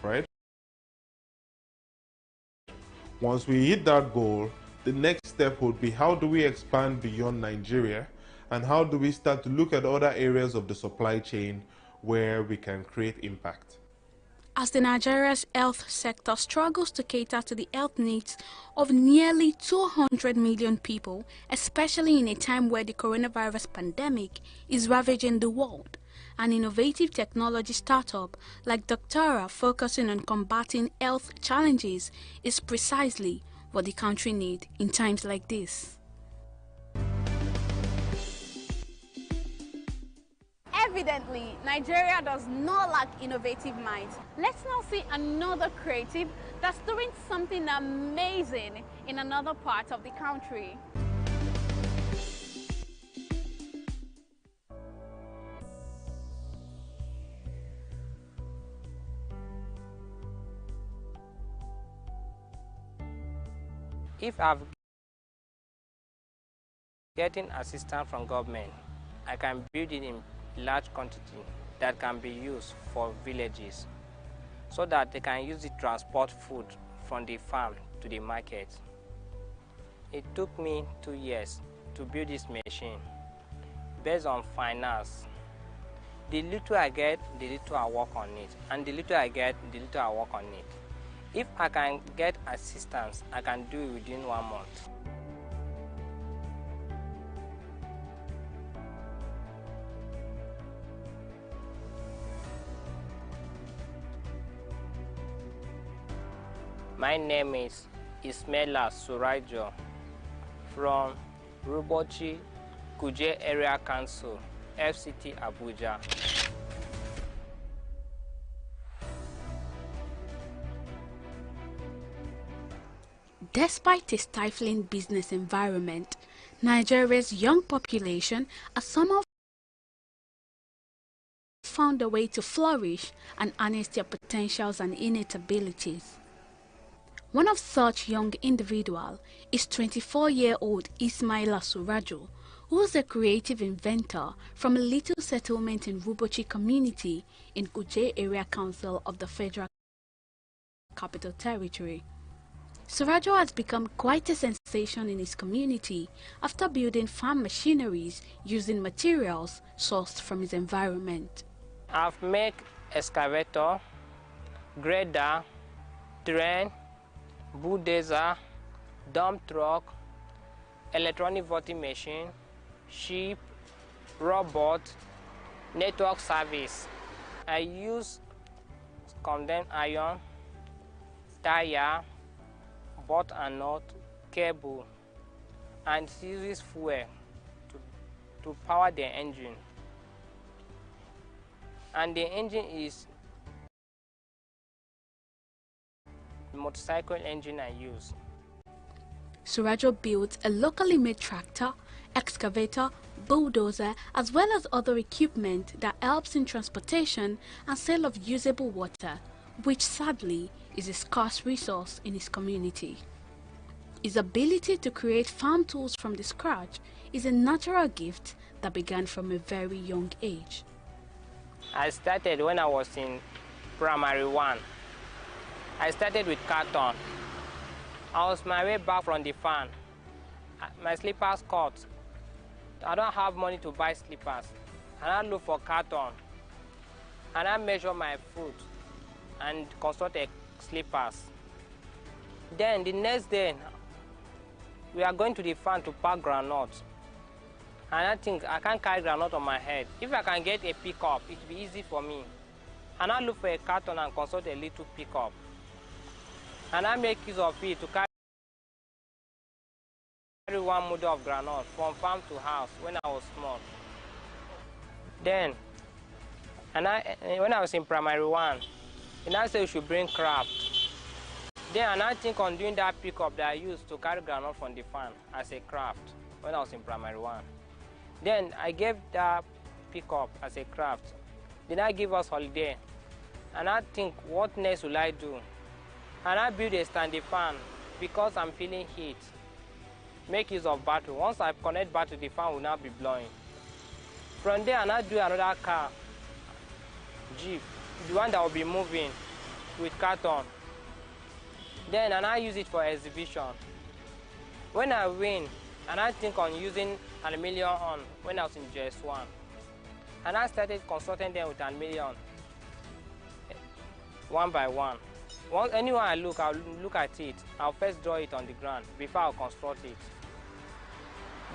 Speaker 5: right? Once we hit that goal, the next step would be how do we expand beyond Nigeria and how do we start to look at other areas of the supply chain where we can create impact.
Speaker 4: As the Nigeria's health sector struggles to cater to the health needs of nearly 200 million people, especially in a time where the coronavirus pandemic is ravaging the world, an innovative technology startup like Doctora focusing on combating health challenges is precisely what the country needs in times like this. Evidently, Nigeria does not lack innovative minds. Let's now see another creative that's doing something amazing in another part of the country.
Speaker 6: If I've getting assistance from government, I can build it in large quantity that can be used for villages so that they can use it to transport food from the farm to the market. It took me 2 years to build this machine based on finance. The little I get, the little I work on it, and the little I get, the little I work on it. If I can get assistance, I can do it within 1 month. My name is Ismaila Surajo from Rubochi, Kuje Area Council, FCT Abuja.
Speaker 4: Despite a stifling business environment, Nigeria's young population has somehow found a way to flourish and harness their potentials and innate abilities. One of such young individuals is 24-year-old Ismaila Surajo, who is a creative inventor from a little settlement in Rubochi community in Kuje Area Council of the Federal Capital Territory. Surajo has become quite a sensation in his community after building farm machineries using materials sourced from his environment.
Speaker 6: I've made excavator, grader, train, bulldozer, dump truck, electronic voting machine, ship, robot, network service. I use condensed iron, tire, bolt and nut, cable, and uses fuel to power the engine. And the engine is the motorcycle engine I use.
Speaker 4: Surajo built a locally made tractor, excavator, bulldozer, as well as other equipment that helps in transportation and sale of usable water, which sadly is a scarce resource in his community. His ability to create farm tools from the scratch is a natural gift that began from a very young age.
Speaker 6: I started when I was in primary 1. I started with carton. I was my way back from the farm. My slippers caught. I don't have money to buy slippers. And I look for carton. And I measure my foot and construct a slippers. Then the next day, we are going to the farm to pack groundnut. And I think I can't carry groundnut on my head. If I can get a pickup, it will be easy for me. And I look for a carton and construct a little pickup. And I make use of it to carry one model of groundnut from farm to house when I was small. Then, when I was in primary 1, and I said we should bring craft. Then I think on doing that pickup that I used to carry groundnut from the farm as a craft when I was in primary 1. Then I gave that pickup as a craft. Then I give us holiday. And I think, what next will I do? And I build a standing fan because I'm feeling heat. Make use of battery. Once I connect battery, the fan will now be blowing. From there, I do another car, Jeep, the one that will be moving with carton. Then I use it for exhibition. When I win, and I think on using aluminium on when I was in JS1. And I started consulting them with aluminium one by one. Anyone I look, I'll look at it. I'll first draw it on the ground before I'll construct it.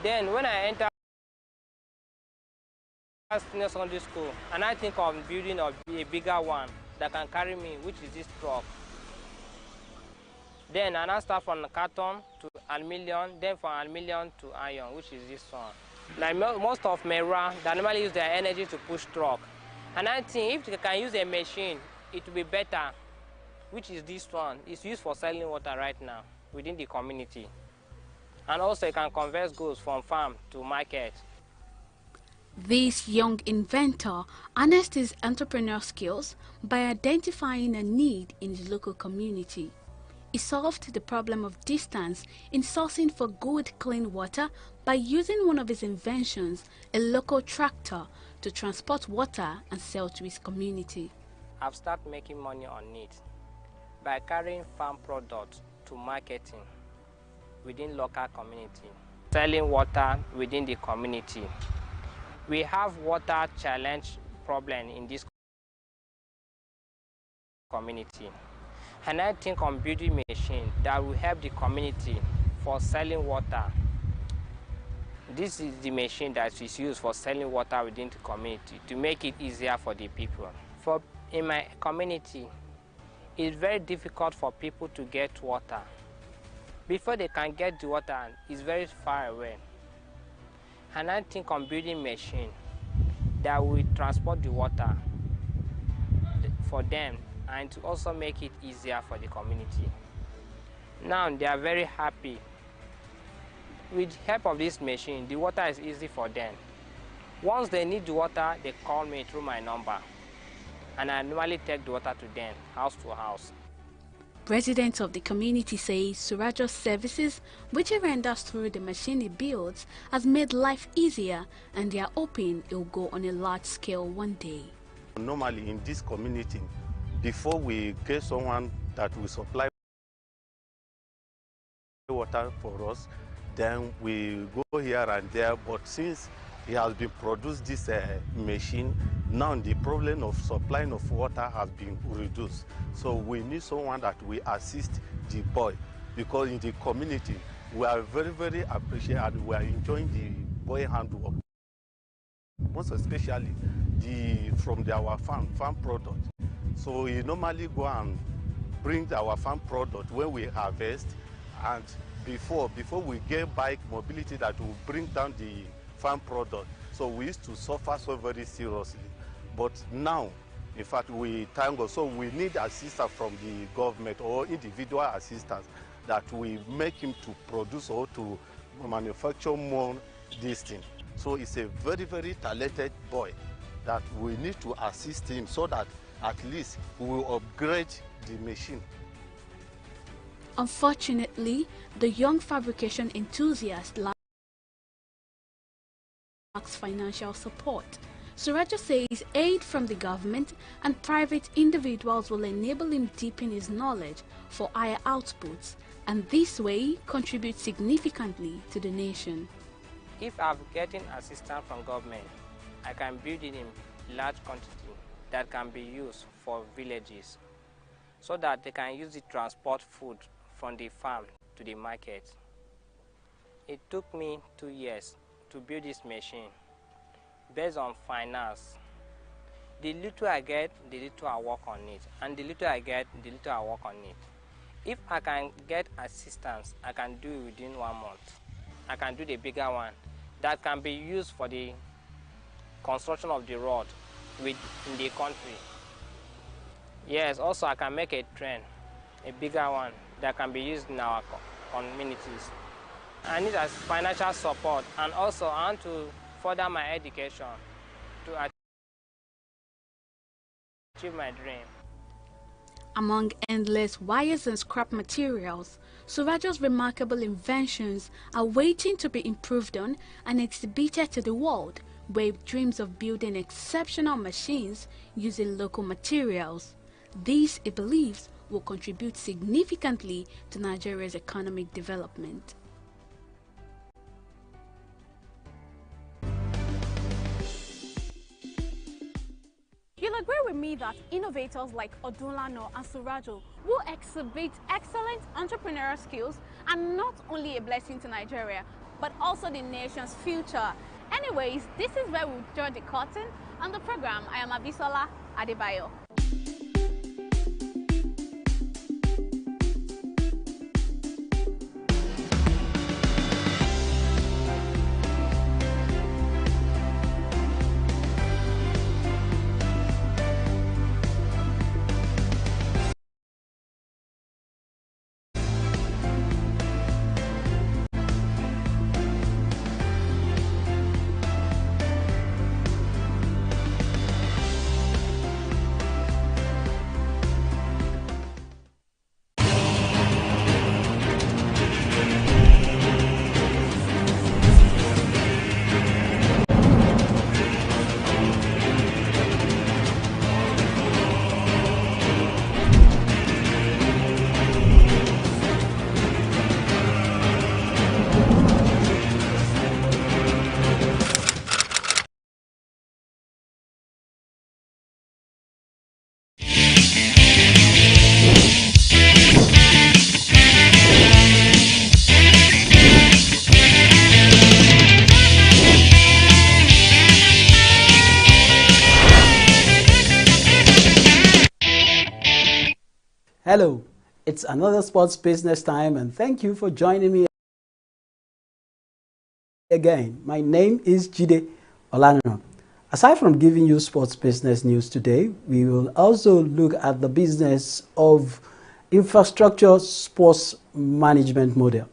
Speaker 6: Then when I enter senior secondary school, and I think of building a bigger one that can carry me, which is this truck. Then I start from the carton to aluminium, then from aluminium to iron, which is this one. Like most of Mera, they normally use their energy to push truck. And I think if they can use a machine, it will be better, which is this one. It's used for selling water right now within the community. And also it can convert goods from farm to market.
Speaker 4: This young inventor harnessed his entrepreneurial skills by identifying a need in his local community. He solved the problem of distance in sourcing for good, clean water by using one of his inventions, a local tractor, to transport water and sell to his community.
Speaker 6: I've started making money on it by carrying farm products to marketing within local community, selling water within the community. We have water challenge problem in this community. And I think on building machine that will help the community for selling water. This is the machine that is used for selling water within the community to make it easier for the people. In my community, it's very difficult for people to get water. Before they can get the water, it's very far away. And I think on building machine that will transport the water for them and to also make it easier for the community. Now they are very happy. With the help of this machine, the water is easy for them. Once they need the water, they call me through my number. And I normally take the water to them, house to house.
Speaker 4: Residents of the community say Surajo's services, which he renders through the machine he builds, has made life easier, and they are hoping it will go on a large scale one day.
Speaker 7: Normally in this community, before we get someone that will supply water for us, then we go here and there. But since he has been produced this machine, Now the problem of supplying of water has been reduced. So we need someone that will assist the boy, because in the community we are very, very appreciative and we are enjoying the boy handwork. Most especially from our farm product. So we normally go and bring our farm product when we harvest, and before we get bike mobility that will bring down the farm product. So we used to suffer so very seriously. But now, in fact, we thank God. So we need assistance from the government or individual assistance that we make him to produce or to manufacture more this thing. So it's a very, very talented boy that we need to assist him so that at least we will upgrade the machine.
Speaker 4: Unfortunately, the young fabrication enthusiast lacks financial support. Surajo says aid from the government and private individuals will enable him deepen his knowledge for higher outputs, and this way contribute significantly to the nation.
Speaker 6: If I'm getting assistance from government, I can build it in large quantity that can be used for villages so that they can use it to transport food from the farm to the market. It took me 2 years to build this machine based on finance. The little I get, the little I work on it, and the little I get, the little I work on it. If I can get assistance, I can do it within 1 month. I can do the bigger one that can be used for the construction of the road in the country. Yes, also I can make a train, a bigger one that can be used in our communities. I need financial support, and also I want to further my education to achieve my dream.
Speaker 4: Among endless wires and scrap materials, Surajo's remarkable inventions are waiting to be improved on and exhibited to the world, where he dreams of building exceptional machines using local materials. This, he believes, will contribute significantly to Nigeria's economic development.
Speaker 8: You'll agree with me that innovators like Odunlano and Surajo will exhibit excellent entrepreneurial skills and not only a blessing to Nigeria, but also the nation's future. Anyways, this is where we'll draw the curtain on the program. I am Abisola Adebayo.
Speaker 9: Hello, it's another Sports Business Time, and thank you for joining me again. My name is Jide Olano. Aside from giving you sports business news today, we will also look at the business of infrastructure sports management model.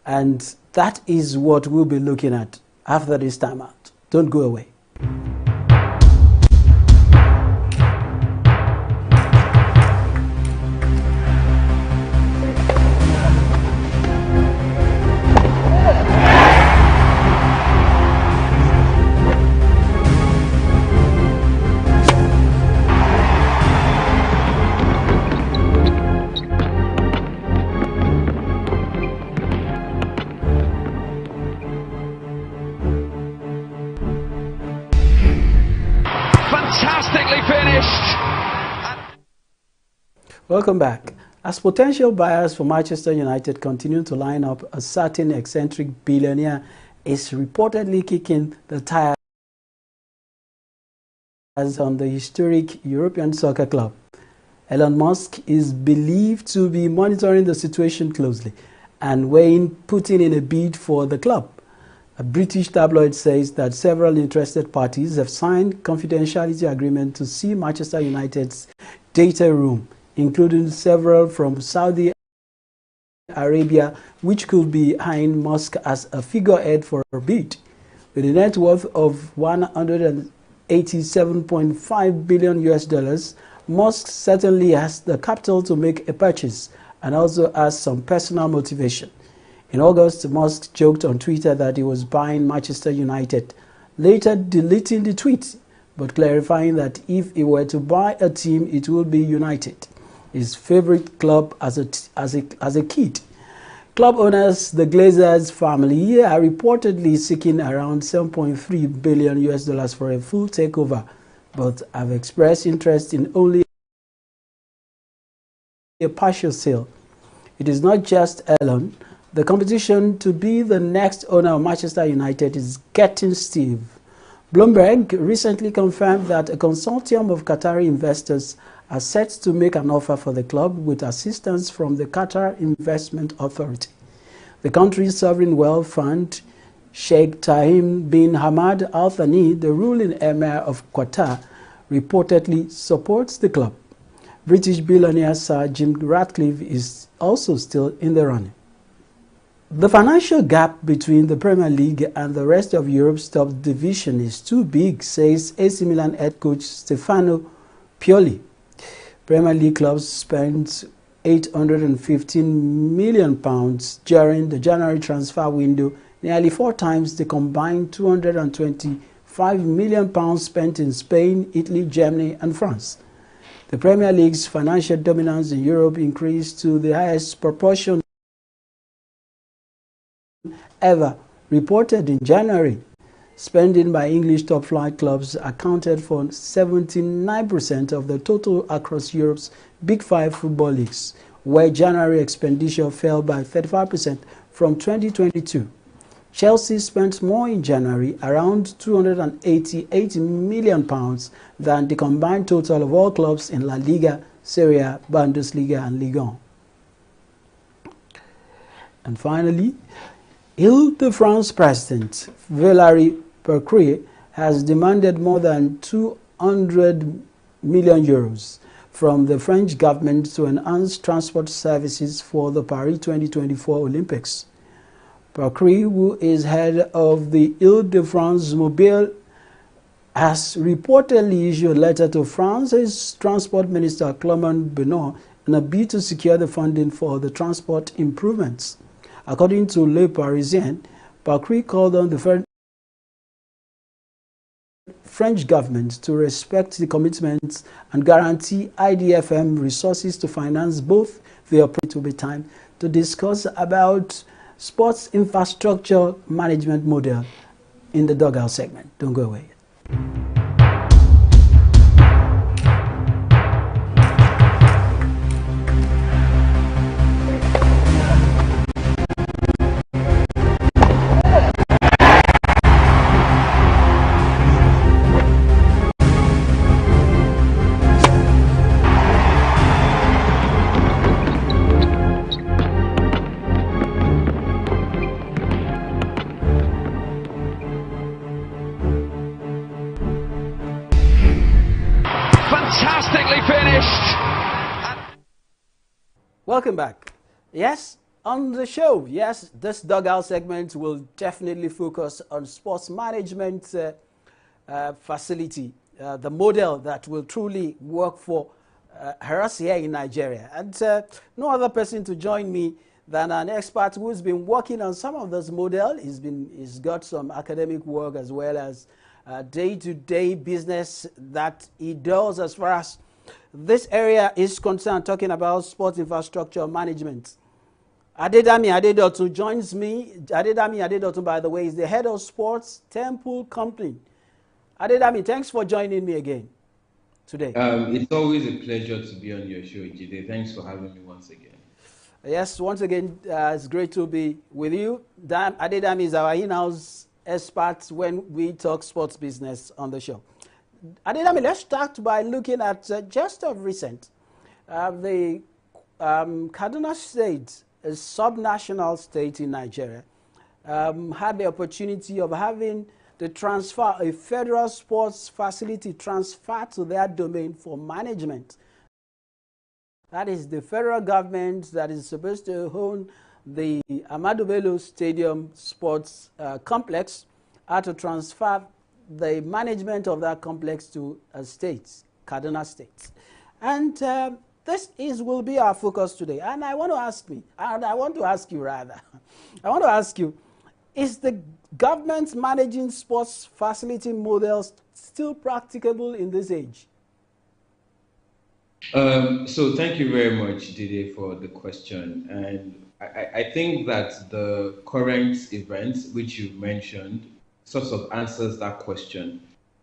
Speaker 9: And that is what we'll be looking at after this time out. Don't go away. Welcome back. As potential buyers for Manchester United continue to line up, a certain eccentric billionaire is reportedly kicking the tires on the historic European soccer club. Elon Musk is believed to be monitoring the situation closely and weighing putting in a bid for the club. A British tabloid says that several interested parties have signed confidentiality agreement to see Manchester United's data room, including several from Saudi Arabia, which could be eyeing Musk as a figurehead for a bid. With a net worth of $187.5 billion US, Musk certainly has the capital to make a purchase and also has some personal motivation. In August, Musk joked on Twitter that he was buying Manchester United, later deleting the tweet, but clarifying that if he were to buy a team, it would be United, his favorite club as a kid. Club owners, the Glazers family, are reportedly seeking around $7.3 billion US for a full takeover, but have expressed interest in only a partial sale. It is not just Elon. The competition to be the next owner of Manchester United is getting stiff. Bloomberg recently confirmed that a consortium of Qatari investors are set to make an offer for the club with assistance from the Qatar Investment Authority. The country's sovereign wealth fund, Sheikh Tamim bin Hamad Al Thani, the ruling emir of Qatar, reportedly supports the club. British billionaire Sir Jim Ratcliffe is also still in the running. The financial gap between the Premier League and the rest of Europe's top division is too big, says AC Milan head coach Stefano Pioli. Premier League clubs spent £815 million during the January transfer window, nearly 4 times the combined £225 million spent in Spain, Italy, Germany and France. The Premier League's financial dominance in Europe increased to the highest proportion ever reported in January. Spending by English top-flight clubs accounted for 79% of the total across Europe's Big Five football leagues, where January expenditure fell by 35% from 2022. Chelsea spent more in January, around £288 million, than the combined total of all clubs in La Liga, Serie A, Bundesliga and Ligue 1. And finally, Ile-de-France President Valérie Pécresse has demanded more than €200 million from the French government to enhance transport services for the Paris 2024 Olympics. Pécresse, who is head of the Ile-de-France Mobile, has reportedly issued a letter to France's Transport Minister Clément Beaune in a bid to secure the funding for the transport improvements. According to Le Parisien, Pécresse called on the French government to respect the commitments and guarantee IDFM resources to finance both the operation. It will be time to discuss about sports infrastructure management model in the dugout segment. Don't go away.
Speaker 10: Fantastically finished.
Speaker 9: Welcome back. Yes, on the show, yes, this dugout segment will definitely focus on sports management facility, the model that will truly work for us here in Nigeria. And no other person to join me than an expert who's been working on some of this model. He's got some academic work as well as day-to-day business that he does as far as this area is concerned, talking about sports infrastructure management. Adedami Adedotun joins me. Adedami Adedotun, by the way, is the head of sports Temple Company. Adedami, thanks for joining me again. today.
Speaker 11: It's always a pleasure to be on your show, Jide. Thanks for having me once again.
Speaker 9: Yes, once again, it's great to be with you. Adedami is our in-house expert when we talk sports business on the show. Adedami, let's start by looking at just of recent. The Kaduna State, a subnational state in Nigeria, had the opportunity of having the transfer, a federal sports facility transferred to their domain for management. That is the federal government that is supposed to own the Ahmadu Bello Stadium Sports Complex had to transfer the management of that complex to a state, Kaduna State. And this will be our focus today. And I want to ask you, is the government managing sports facility models still practicable in this age?
Speaker 11: So thank you very much, Dide, for the question. And I think that the current events, which you mentioned, sort of answers that question,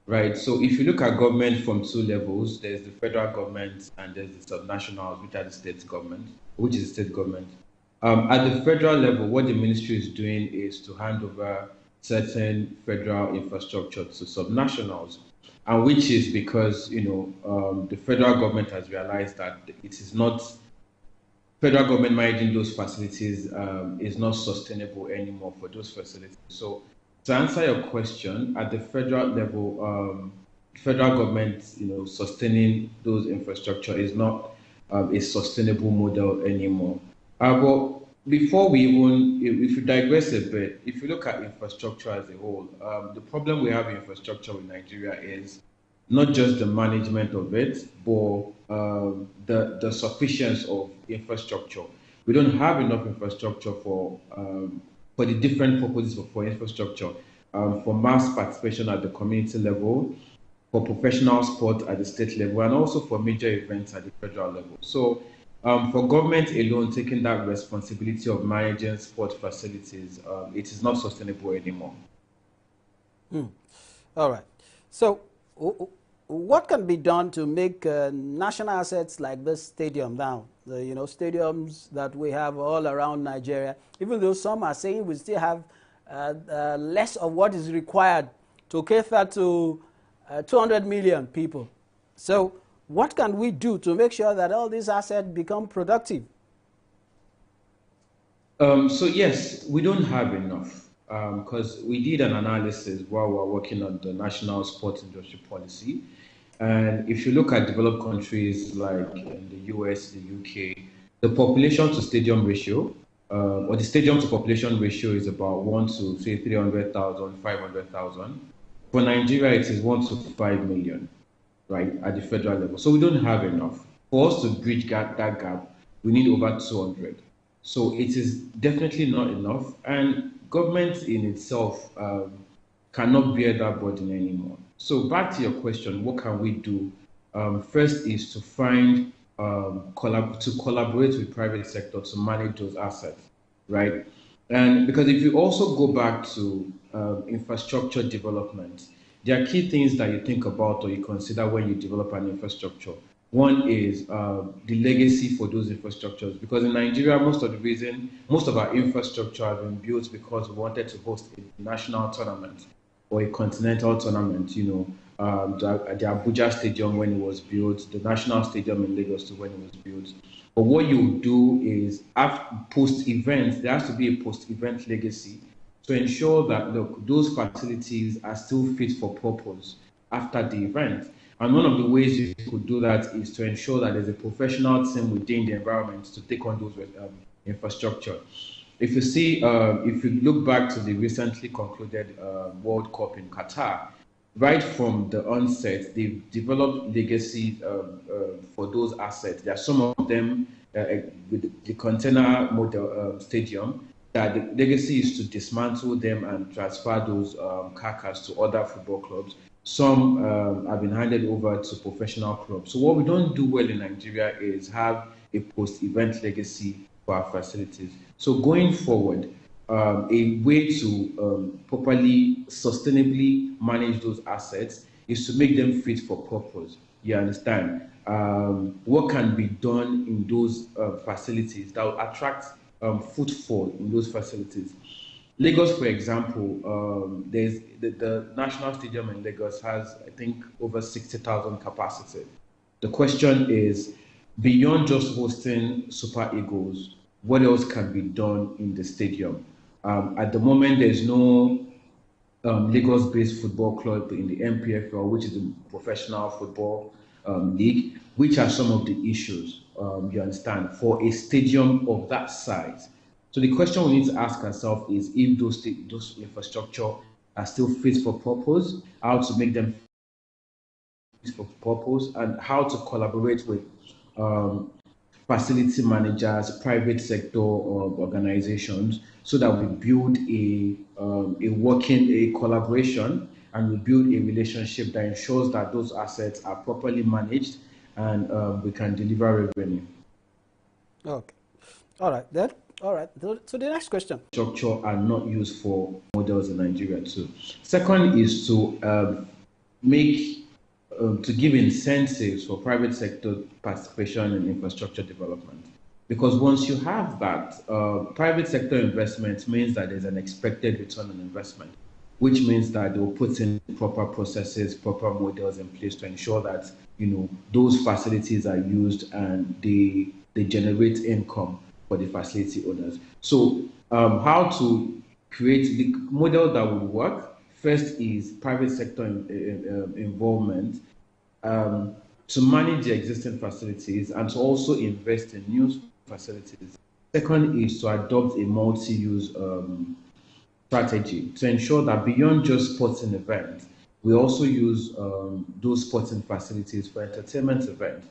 Speaker 11: right? So if you look at government from two levels, there's the federal government and there's the subnationals, which are the state government, which is the state government. At the federal level, what the ministry is doing is to hand over certain federal infrastructure to subnationals. And which is because, the federal government has realized that it is not, federal government managing those facilities is not sustainable anymore for those facilities. So to answer your question, at the federal level, federal government, sustaining those infrastructure is not a sustainable model anymore. But before we even, if you digress a bit, if you look at infrastructure as a whole, the problem we have in infrastructure in Nigeria is not just the management of it, but the sufficiency of infrastructure. We don't have enough infrastructure for the different purposes for infrastructure, for mass participation at the community level, for professional sport at the state level, and also for major events at the federal level. So for government alone taking that responsibility of managing sport facilities, it is not sustainable anymore.
Speaker 9: All right. So what can be done to make national assets like this stadium now, stadiums that we have all around Nigeria, even though some are saying we still have less of what is required to cater to 200 million people. So what can we do to make sure that all these assets become productive?
Speaker 11: So yes, we don't have enough because we did an analysis while we were working on the national sports industry policy. And if you look at developed countries like in the US, the UK, the population to stadium ratio, or the stadium to population ratio is about 1 to say 300,000, 500,000. For Nigeria, it is 1 to 5 million, right, at the federal level. So we don't have enough. For us to bridge that gap, we need over 200. So it is definitely not enough. And government in itself cannot bear that burden anymore. So back to your question, what can we do? First is to find, to collaborate with private sector to manage those assets, right? And because if you also go back to infrastructure development, there are key things that you think about or you consider when you develop an infrastructure. One is the legacy for those infrastructures, because in Nigeria, most of our infrastructure has been built because we wanted to host a national tournament or a continental tournament, the Abuja Stadium when it was built, the National Stadium in Lagos when it was built. But what you do is, post-event, there has to be a post-event legacy to ensure that, look, those facilities are still fit for purpose after the event. And one of the ways you could do that is to ensure that there's a professional team within the environment to take on those infrastructure. If you see, if you look back to the recently concluded World Cup in Qatar, right from the onset, they've developed legacy for those assets. There are some of them with the container model stadium, that the legacy is to dismantle them and transfer those carcass to other football clubs. Some have been handed over to professional clubs. So what we don't do well in Nigeria is have a post-event legacy for our facilities. So going forward, a way to properly, sustainably manage those assets is to make them fit for purpose. You understand? What can be done in those facilities that will attract footfall in those facilities? Lagos, for example, there's the National Stadium in Lagos has, I think, over 60,000 capacity. The question is, beyond just hosting Super Eagles, what else can be done in the stadium? At the moment, there's no Lagos-based football club in the MPFL, which is the professional football league. Which are some of the issues, you understand, for a stadium of that size? So the question we need to ask ourselves is if those infrastructure are still fit for purpose, how to make them fit for purpose, and how to collaborate with facility managers, private sector organizations, so that we build a collaboration, and we build a relationship that ensures that those assets are properly managed and we can deliver revenue.
Speaker 9: Okay. All right. Then. All right. So the next question.
Speaker 11: Structure are not used for models in Nigeria too. Second is to to give incentives for private sector participation in infrastructure development. Because once you have that, private sector investment means that there's an expected return on investment, which means that they will put in proper processes, proper models in place to ensure that those facilities are used and they generate income for the facility owners. So how to create the model that would work? First is private sector involvement to manage the existing facilities and to also invest in new facilities. Second is to adopt a multi-use strategy to ensure that beyond just sporting events, we also use those sporting facilities for entertainment events.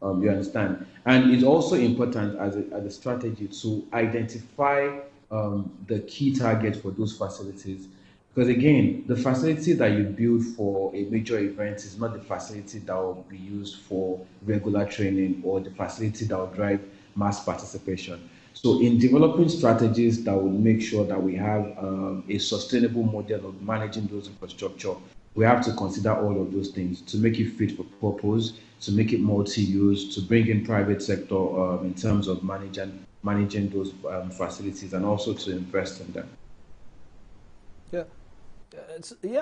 Speaker 11: You understand? And it's also important as a strategy to identify the key target for those facilities. Because again, the facility that you build for a major event is not the facility that will be used for regular training or the facility that will drive mass participation. So in developing strategies that will make sure that we have a sustainable model of managing those infrastructure, we have to consider all of those things to make it fit for purpose, to make it multi-use, to bring in private sector in terms of managing those facilities, and also to invest in them.
Speaker 9: Yeah,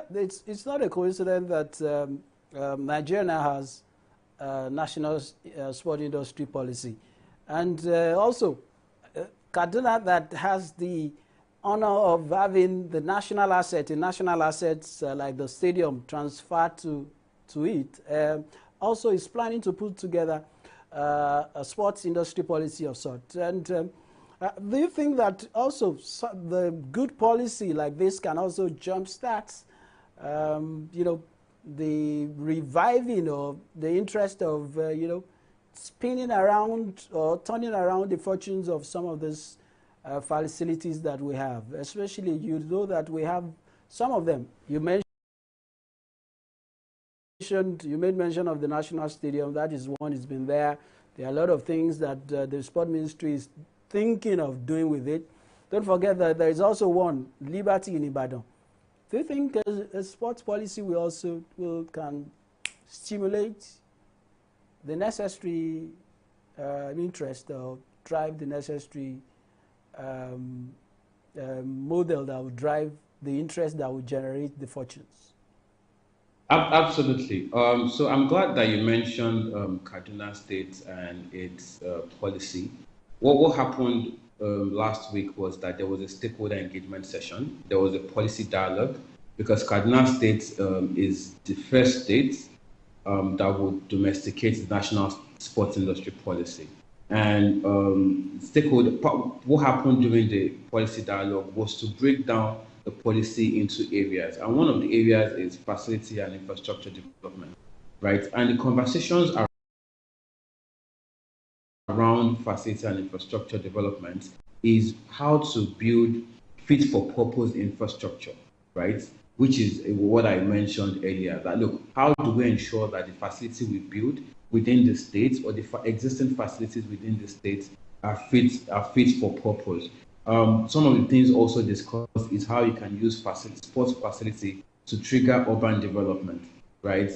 Speaker 9: it's not a coincidence that Nigeria has national sport industry policy, and also Kaduna that has the honor of having the national assets like the stadium transferred to it. Also is planning to put together a sports industry policy of sorts. And do you think that also the good policy like this can also jumpstart, the reviving of the interest of, spinning around or turning around the fortunes of some of these facilities that we have, especially that we have some of them. You made mention of the National Stadium. That is one. It's been there. There are a lot of things that the Sport Ministry is thinking of doing with it. Don't forget that there is also one, Liberty in Ibadan. Do you think a sports policy can stimulate the necessary interest or drive the necessary model that will drive the interest that will generate the fortunes?
Speaker 11: Absolutely. So I'm glad that you mentioned Kaduna State and its policy. What happened last week was that there was a stakeholder engagement session. There was a policy dialogue because Kaduna State is the first state that would domesticate the national sports industry policy. And what happened during the policy dialogue was to break down the policy into areas. And one of the areas is facility and infrastructure development, right? And the conversations around facility and infrastructure development is how to build fit for purpose infrastructure, right? Which is what I mentioned earlier, that look, how do we ensure that the facility we build within the state or the existing facilities within the state are fit for purpose? Some of the things also discussed is how you can use sports facility to trigger urban development, right?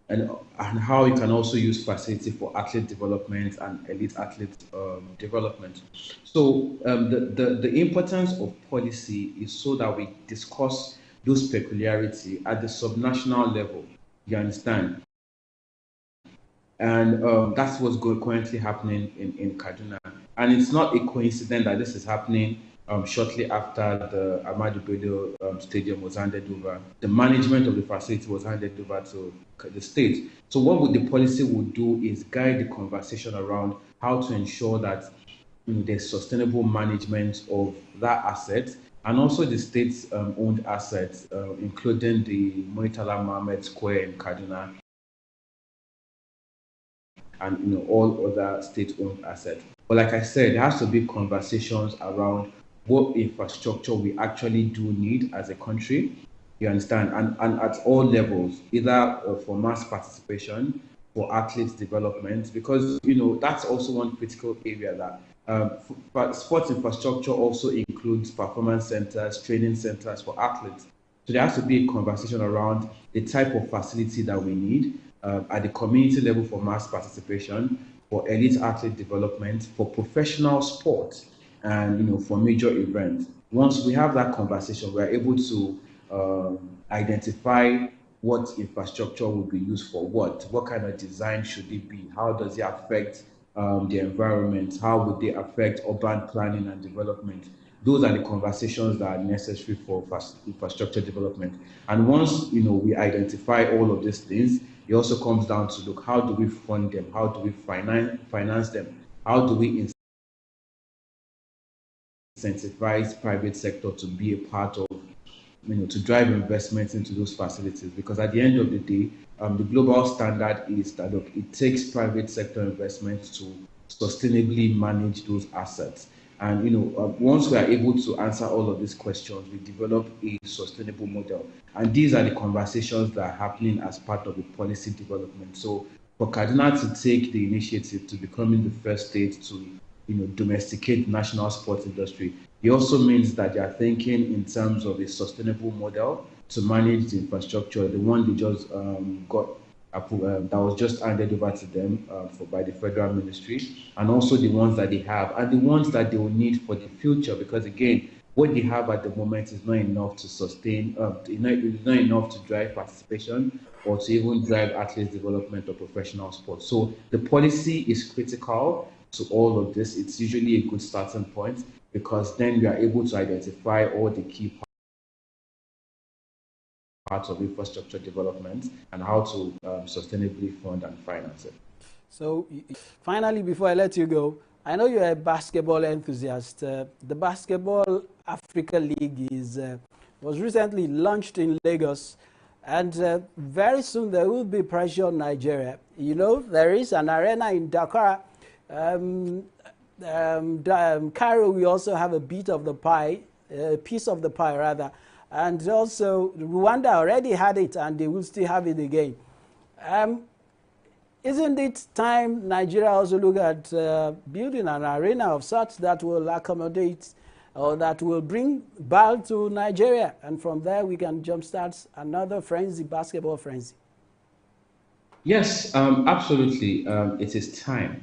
Speaker 11: and how you can also use facility for athlete development and elite athlete development. So the importance of policy is so that we discuss those peculiarity at the subnational level. You understand? And that's what's currently happening in Kaduna. And it's not a coincidence that this is happening shortly after the Ahmadu Bello Stadium was handed over. The management of the facility was handed over to the state. So what would the policy would do is guide the conversation around how to ensure that there's sustainable management of that asset and also the state's owned assets, including the Muritala Mohammed Square in Kaduna and all other state-owned assets. But like I said, there has to be conversations around what infrastructure we actually do need as a country. You understand, and at all levels, either for mass participation, for athletes development, because that's also one critical area that sports infrastructure also includes performance centers, training centers for athletes. So there has to be a conversation around the type of facility that we need at the community level for mass participation, for elite athlete development, for professional sports, and for major events. Once we have that conversation, we're able to identify what infrastructure will be used for what kind of design should it be, how does it affect the environment, how would they affect urban planning and development. Those are the conversations that are necessary for infrastructure development. And once we identify all of these things, it also comes down to look, how do we fund them, how do we finance them, how do we incentivize private sector to be a part of, to drive investments into those facilities. Because at the end of the day, the global standard is that, look, it takes private sector investments to sustainably manage those assets. And once we are able to answer all of these questions, we develop a sustainable model. And these are the conversations that are happening as part of the policy development. So for Kaduna to take the initiative to becoming the first state to domesticate national sports industry, it also means that they are thinking in terms of a sustainable model to manage the infrastructure, the one they just got that was just handed over to them by the federal ministry, and also the ones that they have, and the ones that they will need for the future, because again, what they have at the moment is not enough to sustain, it's not enough to drive participation or to even drive athletes development or professional sports. So the policy is critical to all of this. It's usually a good starting point, because then we are able to identify all the key parts of infrastructure development and how to sustainably fund and finance it.
Speaker 9: So finally, before I let you go, I know you're a basketball enthusiast. The Basketball Africa League was recently launched in Lagos, and very soon there will be pressure on Nigeria. There is an arena in Dakar. Cairo, we also have a piece of the pie, rather. And also, Rwanda already had it, and they will still have it again. Isn't it time Nigeria also look at building an arena of sorts that will accommodate or that will bring BAL to Nigeria? And from there, we can jumpstart another frenzy, basketball frenzy.
Speaker 11: Yes, absolutely. It is time.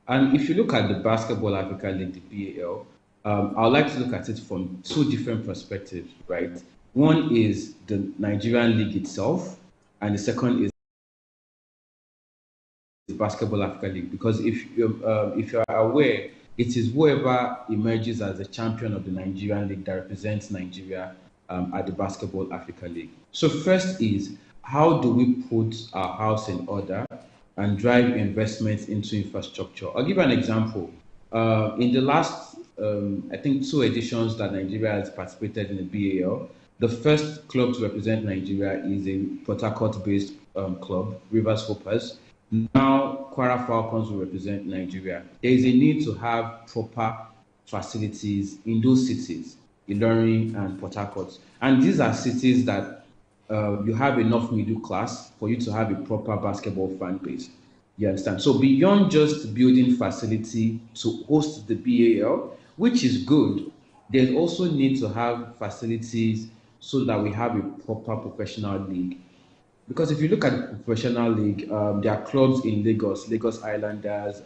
Speaker 11: And if you look at the Basketball Africa League, the BAL, I would like to look at it from two different perspectives, right? One is the Nigerian league itself, and the second is the Basketball Africa League. Because if you're aware, it is whoever emerges as the champion of the Nigerian league that represents Nigeria at the Basketball Africa League. So first is, how do we put our house in order and drive investments into infrastructure? I'll give you an example. In the last, I think, 2 editions that Nigeria has participated in the BAL, the first club to represent Nigeria is a Port Harcourt-based club, Rivers Hoopers. Now, Kwara Falcons will represent Nigeria. There is a need to have proper facilities in those cities, Ilorin and Port Harcourt. And these are cities that you have enough middle class for you to have a proper basketball fan base. You understand? So beyond just building facility to host the BAL, which is good, there's also need to have facilities so that we have a proper professional league. because if you look at the professional league, there are clubs in Lagos Islanders,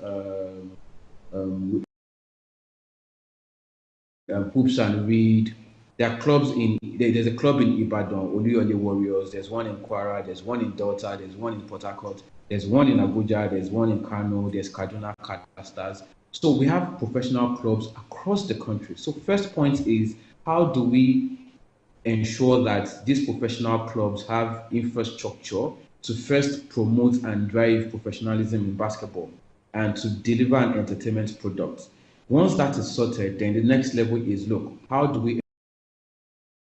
Speaker 11: Hoops and Reed. There are clubs there's a club in Ibadan, Oluyole Warriors. There's one in Kwara. There's one in Delta. There's one in Port Harcourt. There's one in Abuja. There's one in Kano. There's Kaduna Stars. So we have professional clubs across the country. So first point is, how do we ensure that these professional clubs have infrastructure to first promote and drive professionalism in basketball and to deliver an entertainment product? Once that is sorted, then the next level is, look, how do we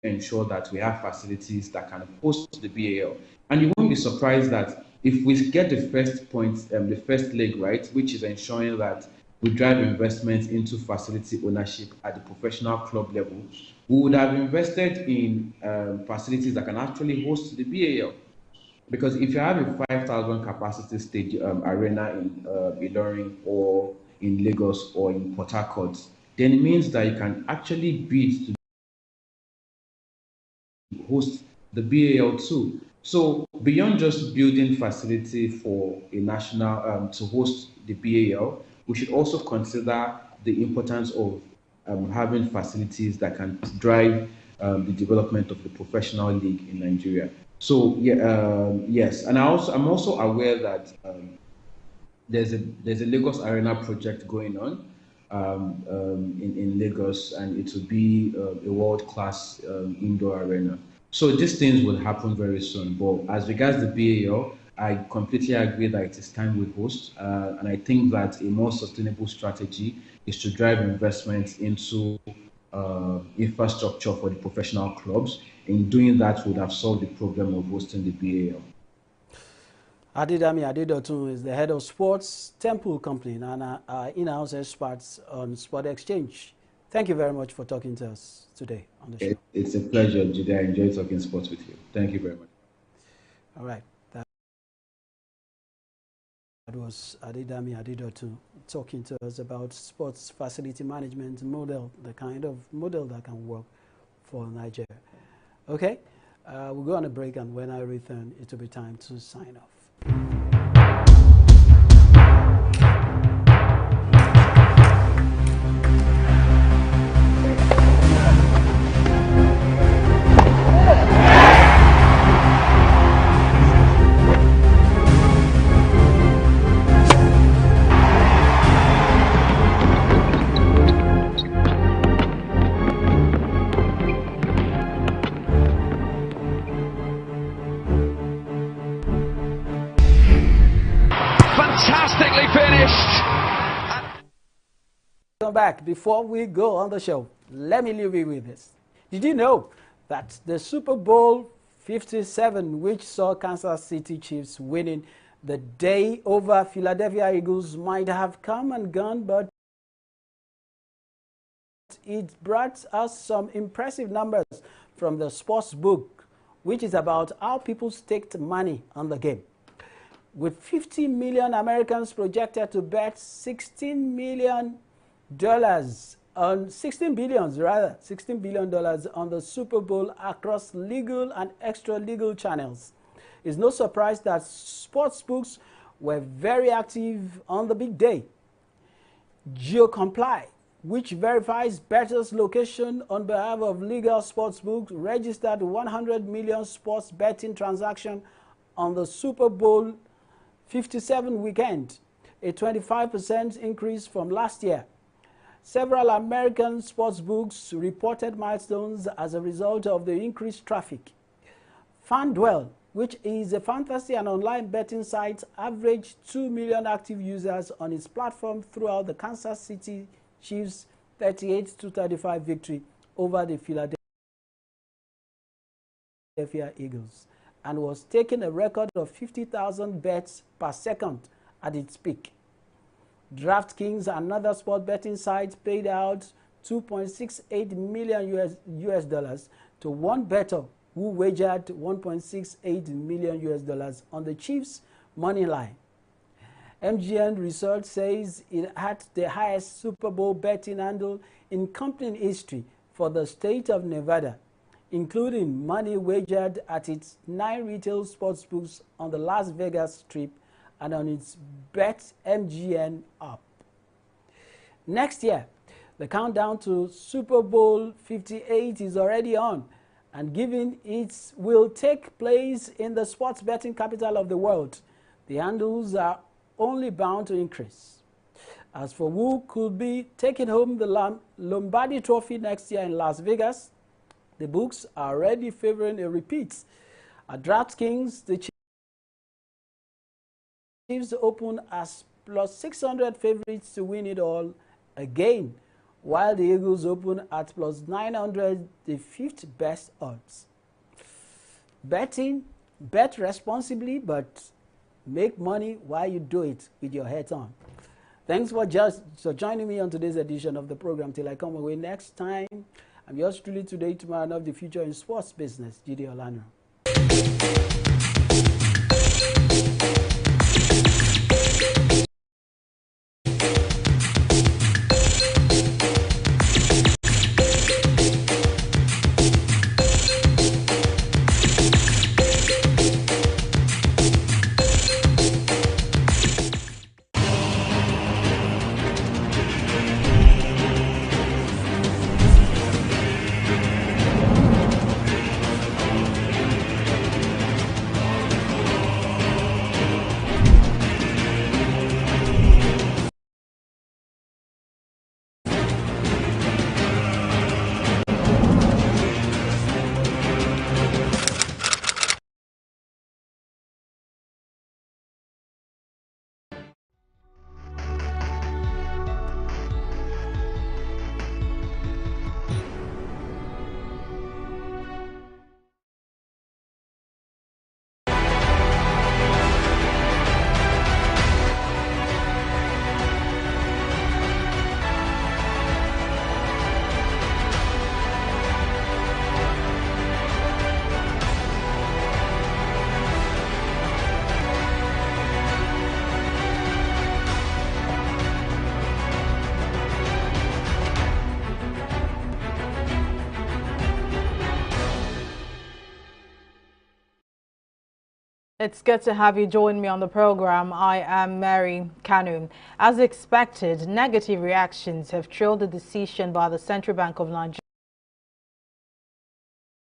Speaker 11: ensure that we have facilities that can host the BAL? And you won't be surprised that if we get the first point, the first leg right, which is ensuring that we drive investments into facility ownership at the professional club level, we would have invested in facilities that can actually host the BAL. Because if you have a 5,000 capacity stadium arena in Ilorin or in Lagos or in Port Harcourt, then it means that you can actually bid to host the BAL too. So beyond just building facility for a national to host the BAL, we should also consider the importance of having facilities that can drive the development of the professional league in Nigeria. So yeah, yes, and I'm also aware that there's a Lagos Arena project going on in Lagos, and it will be a world-class indoor arena. So these things will happen very soon. But as regards the BAL, I completely agree that it is time we host, and I think that a more sustainable strategy is to drive investments into infrastructure for the professional clubs. In doing that, would have solved the problem of hosting the BAL.
Speaker 9: Adidami Adidotun is the head of sports Temple Company and our in-house experts on Sport Exchange. Thank you very much for talking to us today on the show.
Speaker 11: It's a pleasure, Jude. I enjoy talking sports with you. Thank you very much.
Speaker 9: All right. That was Adidami Adidotun talking to us about sports facility management model, the kind of model that can work for Nigeria. Okay, we'll go on a break, and when I return, it will be time to sign off.
Speaker 10: Fantastically finished.
Speaker 9: Come back. Before we go on the show, let me leave you with this. Did you know that the Super Bowl 57, which saw Kansas City Chiefs winning the day over Philadelphia Eagles, might have come and gone, but it brought us some impressive numbers from the sports book, which is about how people staked money on the game. With 50 million Americans projected to bet $16 billion on the Super Bowl across legal and extra-legal channels. It's no surprise that sports books were very active on the big day. GeoComply, which verifies bettors' location on behalf of legal sports books, registered 100 million sports betting transactions on the Super Bowl 57 weekend, a 25% increase from last year. Several American sports books reported milestones as a result of the increased traffic. FanDuel, which is a fantasy and online betting site, averaged 2 million active users on its platform throughout the Kansas City Chiefs' 38-35 victory over the Philadelphia Eagles, and was taking a record of 50,000 bets per second at its peak. DraftKings, another sport betting site, paid out $2.68 million to one bettor who wagered $1.68 million on the Chiefs' money line. MGN Research says it had the highest Super Bowl betting handle in company history for the state of Nevada. including money wagered at its 9 retail sportsbooks on the Las Vegas Strip and on its BetMGM app. Next year, the countdown to Super Bowl 58 is already on, and given it will take place in the sports betting capital of the world, the handles are only bound to increase. As for who could be taking home the Lombardi Trophy next year in Las Vegas, the books are already favoring a repeat. At DraftKings, the Chiefs open as plus 600 favorites to win it all again, while the Eagles open at plus 900, the fifth best odds. Betting, bet responsibly, but make money while you do it with your head on. Thanks for joining me on today's edition of the program. Till I come away next time, I'm yours truly today, tomorrow, of the future in sports business, Jide Olano.
Speaker 2: It's good to have you join me on the program. I am Mary Kanu. As expected, negative reactions have trailed the decision by the Central Bank of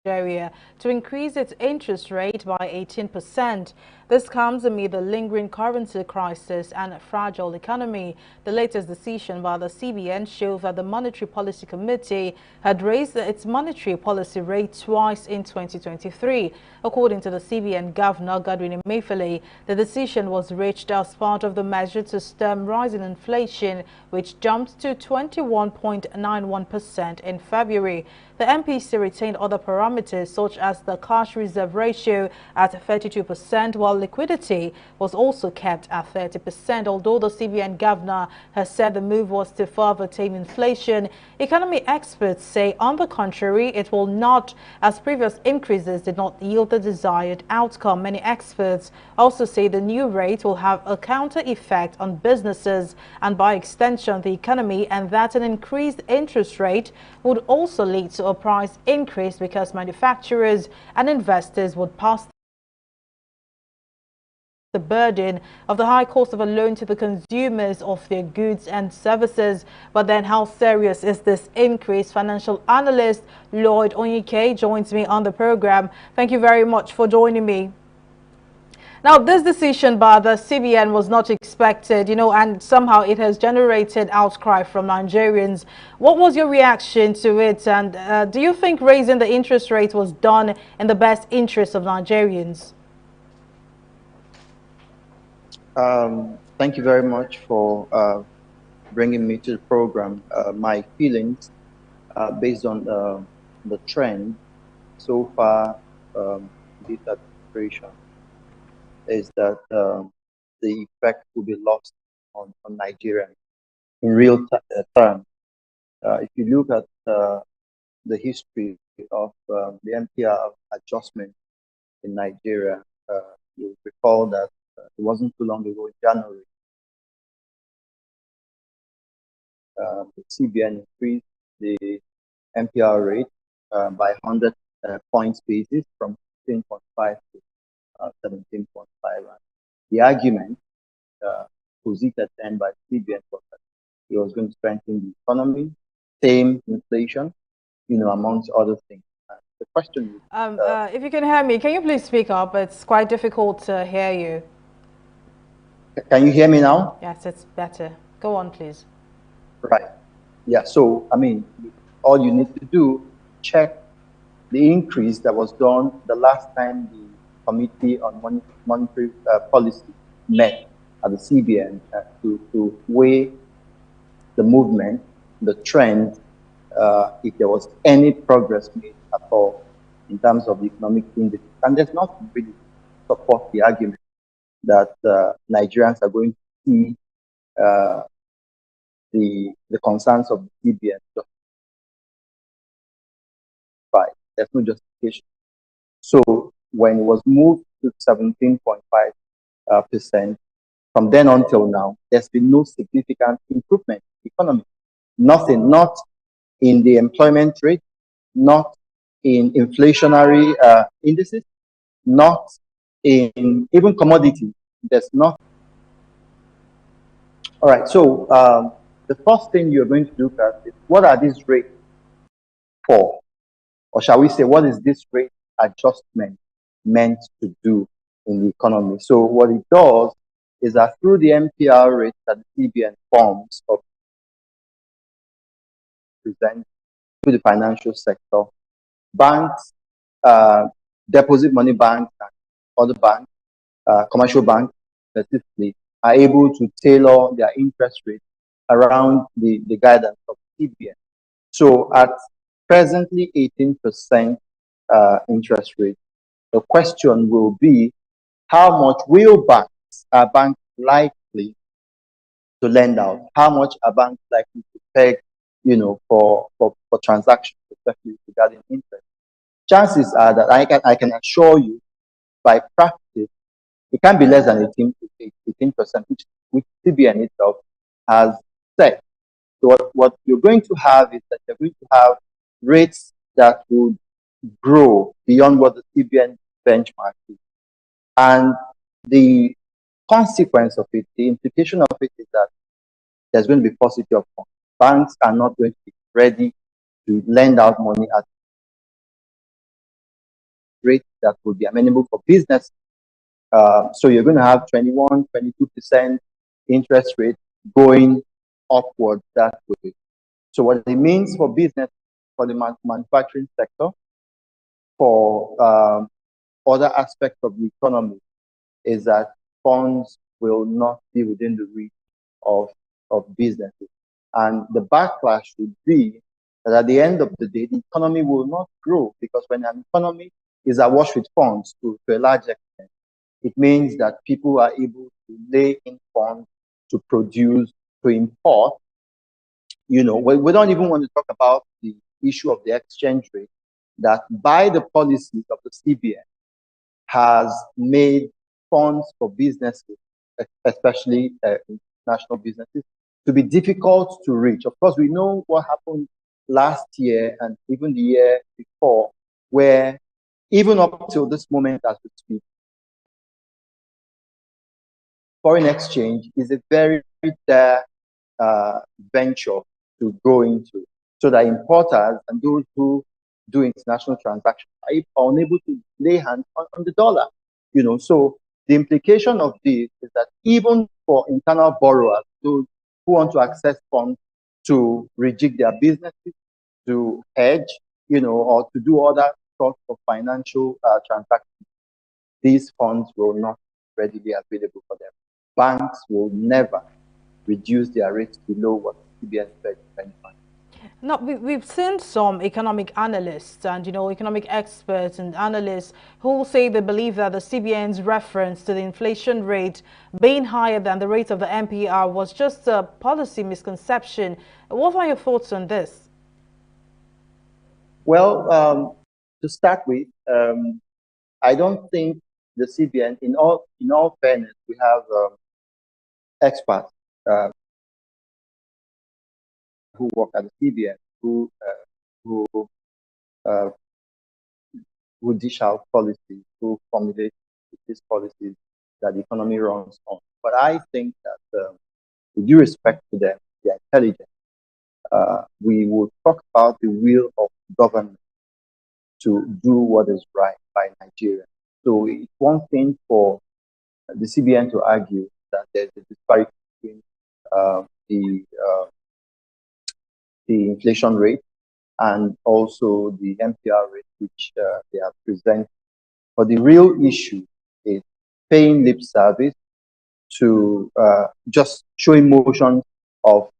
Speaker 2: Nigeria to increase its interest rate by 18%. This comes amid the lingering currency crisis and a fragile economy. The latest decision by the CBN showed that the Monetary Policy Committee had raised its monetary policy rate twice in 2023. According to the CBN Governor, Godwin Emefiele, the decision was reached as part of the measure to stem rising inflation, which jumped to 21.91% in February. The MPC retained other parameters such as the cash reserve ratio at 32%, while liquidity was also kept at 30%. Although the CBN governor has said the move was to further tame inflation, economy experts say, on the contrary, it will not, as previous increases did not yield the desired outcome. Many experts also say the new rate will have a counter effect on businesses and by extension the economy, and that an increased interest rate would also lead to a price increase because manufacturers and investors would pass the burden of the high cost of a loan to the consumers of their goods and services. But then how serious is this increase? Financial analyst Lloyd Onyike joins me on the program. Thank you very much for joining me. Now, this decision by the CBN was not expected, and somehow it has generated outcry from Nigerians. What was your reaction to it? And do you think raising the interest rate was done in the best interest of Nigerians?
Speaker 12: Thank you very much for bringing me to the program. My feelings, based on the trend so far, this administration, is that the effect will be lost on Nigeria in real terms. If you look at the history of the MPR adjustment in Nigeria, you recall that it wasn't too long ago in January, the CBN increased the MPR rate by 100 points basis from 16.5 to 17.5. The argument posited then by CBN was that it was going to strengthen the economy, tame inflation, amongst other things. The question is,
Speaker 2: if you can hear me, can you please speak up? It's quite difficult to hear you.
Speaker 12: Can you hear me now?
Speaker 2: Yes, it's better. Go on, please.
Speaker 12: Right. Yeah. So, I mean, all you need to do, check the increase that was done the last time the Committee on Monetary Policy met at the CBN to weigh the movement, the trend, if there was any progress made at all in terms of the economic indices. And there's nothing really to support the argument that Nigerians are going to see the concerns of the CBN justified. There's no justification. So when it was moved to 17.5%, from then until now, there's been no significant improvement in the economy. Nothing, not in the employment rate, not in inflationary indices, not in even commodities. There's not. All right, so the first thing you're going to look at is what are these rates for? Or shall we say, what is this rate adjustment meant to do in the economy? So what it does is that through the MPR rate that the CBN forms of present to the financial sector, banks, deposit money banks, and other banks, commercial banks specifically, are able to tailor their interest rate around the guidance of CBN. So at presently 18% interest rate, the question will be, how much will are banks likely to lend out? How much are banks likely to peg, for transactions, especially regarding interest? Chances are that I can assure you, by practice, it can be less than 18%, which CBN itself has said. So what you're going to have is that you're going to have rates that will grow beyond what the CBN benchmark is. And the consequence of it, the implication of it is that there's going to be paucity of funds. Banks are not going to be ready to lend out money at rates that will be amenable for business. So you're going to have 21, 22% interest rate going upward that way. So what it means for business, for the manufacturing sector, for other aspects of the economy, is that funds will not be within the reach of businesses. And the backlash would be that at the end of the day, the economy will not grow, because when an economy is awash with funds to a large extent, it means that people are able to lay in funds to produce, to import. We don't even want to talk about the issue of the exchange rate, that by the policies of the CBN has made funds for businesses, especially international businesses, to be difficult to reach. Of course, we know what happened last year and even the year before, where even up till this moment as we speak, foreign exchange is a very dire venture to go into, so that importers and those who do international transactions are unable to lay hands on the dollar. So the implication of this is that even for internal borrowers, those who want to access funds to rejig their businesses, to hedge, or to do other sorts of financial transactions, these funds will not be readily available for them. Banks will never reduce their rates below what CBN Fed benchmark.
Speaker 2: Now, we've seen some economic analysts and, economic experts and analysts who say they believe that the CBN's reference to the inflation rate being higher than the rate of the MPR was just a policy misconception. What are your thoughts on this?
Speaker 12: Well, to start with, I don't think the CBN, in all fairness, we have experts who work at the CBN who who dish out policies, who formulate these policies that the economy runs on. But I think that with due respect to them, they are intelligent. We will talk about the will of government to do what is right by Nigeria. So it's one thing for the CBN to argue that there's a disparity between uh, the uh, the inflation rate and also the MPR rate, which they have presented. But the real issue is paying lip service to just showing motion of